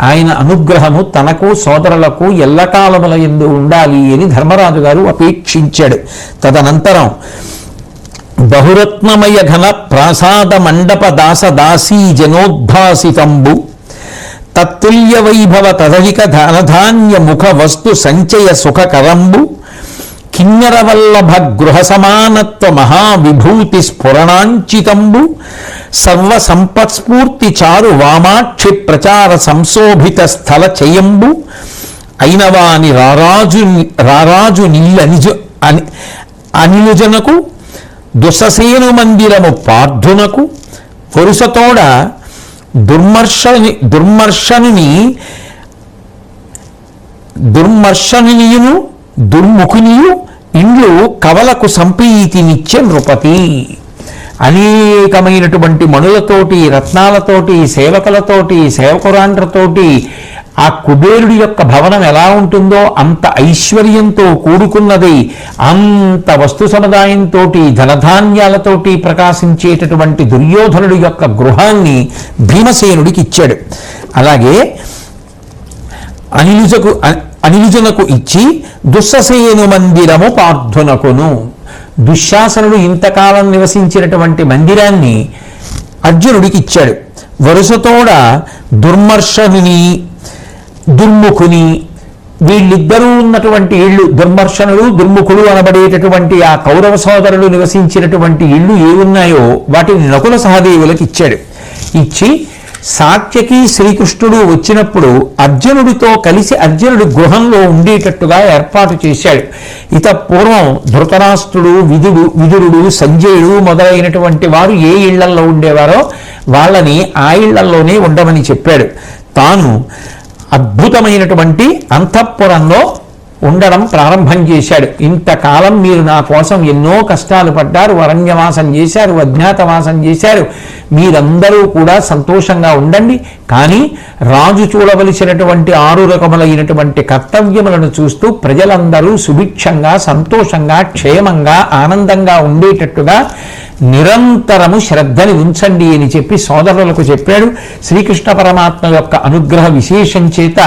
ఆయన అనుగ్రహము తనకు సోదరులకు ఎల్లకాలముల యందు ఉండాలి అని ధర్మరాజు గారు అపేక్షించాడు. తదనంతరం బహురత్నమయ ఘన ప్రాసాద మండప దాస దాసీ జనోద్భాసితంబు తత్తుల్య వైభవ తదధిక ధనధాన్య ముఖ వస్తు సంచయ సుఖకరంబు కిన్నెరవల్లభ గృహ సమానత్వ మహావిభూతి స్ఫురణాంచితంబు సర్వ సంపత్స్ఫూర్తి చారు వామాక్షి ప్రచార సంశోభిత స్థల చయంబు అయినవాని రారాజు అనిలుజనకు దుససేను మందిరము పార్థునకు వరుసతోడ దుర్మర్షనునియును దుర్ముఖునియు ఇండ్లు కవలకు సంప్రీతినిచ్చే నృపతి. అనేకమైనటువంటి మణులతోటి రత్నాలతోటి సేవకులతోటి సేవకురాండ్రతోటి ఆ కుబేరుడి యొక్క భవనం ఎలా ఉంటుందో అంత ఐశ్వర్యంతో కూడుకున్నది, అంత వస్తు సముదాయంతో ధనధాన్యాలతోటి ప్రకాశించేటటువంటి దుర్యోధనుడి యొక్క గృహాన్ని భీమసేనుడికి ఇచ్చాడు. అలాగే అనిలుజనకు ఇచ్చి దుస్ససేను మందిరము పార్థునకును. దుశ్శాసనుడు ఇంతకాలం నివసించినటువంటి మందిరాన్ని అర్జునుడికి ఇచ్చాడు. వరుసతోడ దుర్మర్షనుని దుర్ముఖుని వీళ్ళిద్దరూ ఉన్నటువంటి ఇళ్ళు, దుర్మర్షనుడు దుర్ముఖుడు అనబడేటటువంటి ఆ కౌరవ సోదరులు నివసించినటువంటి ఇళ్ళు ఏమున్నాయో వాటిని నకుల సహదేవులకు ఇచ్చాడు. ఇచ్చి సాత్యకి శ్రీకృష్ణుడు వచ్చినప్పుడు అర్జునుడితో కలిసి అర్జునుడి గృహంలో ఉండేటట్టుగా ఏర్పాటు చేశాడు. ఇత పూర్వం ధృతరాష్ట్రుడు విదురుడు సంజయుడు మొదలైనటువంటి వారు ఏ ఇళ్లల్లో ఉండేవారో వాళ్ళని ఆ ఇళ్లల్లోనే ఉండమని చెప్పాడు. తాను అద్భుతమైనటువంటి అంతఃపురంలో ఉండడం ప్రారంభం చేశాడు. ఇంతకాలం మీరు నా కోసం ఎన్నో కష్టాలు పడ్డారు, అరణ్యవాసం చేశారు, అజ్ఞాతవాసం చేశారు, మీరందరూ కూడా సంతోషంగా ఉండండి. కానీ రాజు చూడవలసినటువంటి 6 రకములైనటువంటి కర్తవ్యములను చూస్తూ ప్రజలందరూ సుభిక్షంగా సంతోషంగా క్షేమంగా ఆనందంగా ఉండేటట్టుగా నిరంతరము శ్రద్ధని ఉంచండి అని చెప్పి సోదరులకు చెప్పాడు. శ్రీకృష్ణ పరమాత్మ యొక్క అనుగ్రహ విశేషం చేత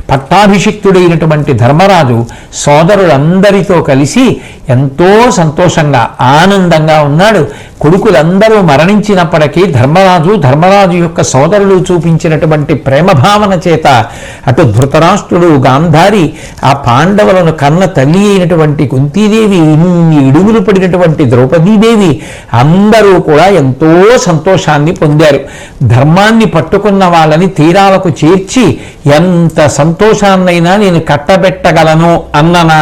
పట్టాభిషిక్తుడైనటువంటి ధర్మరాజు సోదరులందరితో కలిసి ఎంతో సంతోషంగా ఆనందంగా ఉన్నాడు. కొడుకులందరూ మరణించినప్పటికీ ధర్మరాజు యొక్క సోదరులు చూపించినటువంటి ప్రేమ భావన చేత అటు ధృతరాష్ట్రుడు, గాంధారి, ఆ పాండవులను కన్న తల్లి అయినటువంటి కుంతీదేవి, ఇన్ని ఇడుగులు పడినటువంటి ద్రౌపదీదేవి అందరూ కూడా ఎంతో సంతోషాన్ని పొందారు. ధర్మాన్ని పట్టుకున్న వాళ్ళని తీరాలకు చేర్చి ఎంత సంతోషాన్నైనా నేను కట్టబెట్టగలను అన్న నా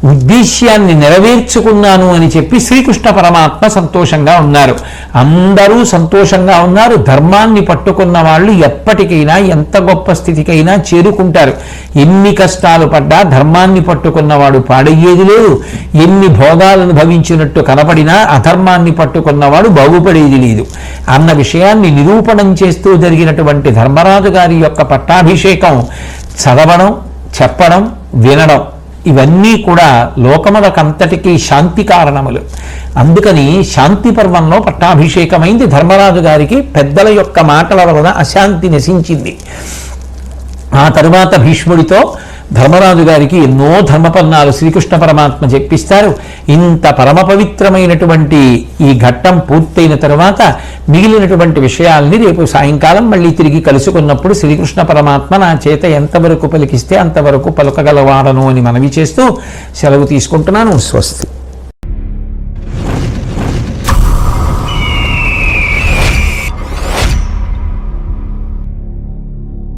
ఉద్దేశ్యాన్ని నెరవేర్చుకున్నాను అని చెప్పి శ్రీకృష్ణ పరమాత్మ సంతోషంగా ఉన్నారు. అందరూ సంతోషంగా ఉన్నారు. ధర్మాన్ని పట్టుకున్న వాళ్ళు ఎప్పటికైనా ఎంత గొప్ప స్థితికైనా చేరుకుంటారు. ఎన్ని కష్టాలు పడ్డా ధర్మాన్ని పట్టుకున్నవాడు పాడయ్యేది లేదు. ఎన్ని భోగాలు అనుభవించినట్టు కనపడినా అధర్మాన్ని పట్టుకున్నవాడు బాగుపడేది లేదు అన్న విషయాన్ని నిరూపణం చేస్తూ జరిగినటువంటి ధర్మరాజు గారి యొక్క పట్టాభిషేకం చదవడం, చెప్పడం, వినడం ఇవన్నీ కూడా లోకములకంతటికీ శాంతి కారణములు. అందుకని శాంతి పర్వంలో పట్టాభిషేకమైంది. ధర్మరాజు గారికి పెద్దల యొక్క మాటల వలన అశాంతి నశించింది. ఆ తరువాత భీష్ముడితో ధర్మరాజు గారికి ఎన్నో ధర్మపన్నాలు శ్రీకృష్ణ పరమాత్మ చెప్పిస్తారు. ఇంత పరమ పవిత్రమైనటువంటి ఈ ఘట్టం పూర్తయిన తరువాత మిగిలినటువంటి విషయాల్ని రేపు సాయంకాలం మళ్ళీ తిరిగి కలుసుకున్నప్పుడు శ్రీకృష్ణ పరమాత్మ నా చేత ఎంతవరకు పలికిస్తే అంతవరకు పలుకగలవాడను అని మనవి చేస్తూ సెలవు తీసుకుంటున్నాను. స్వస్తి.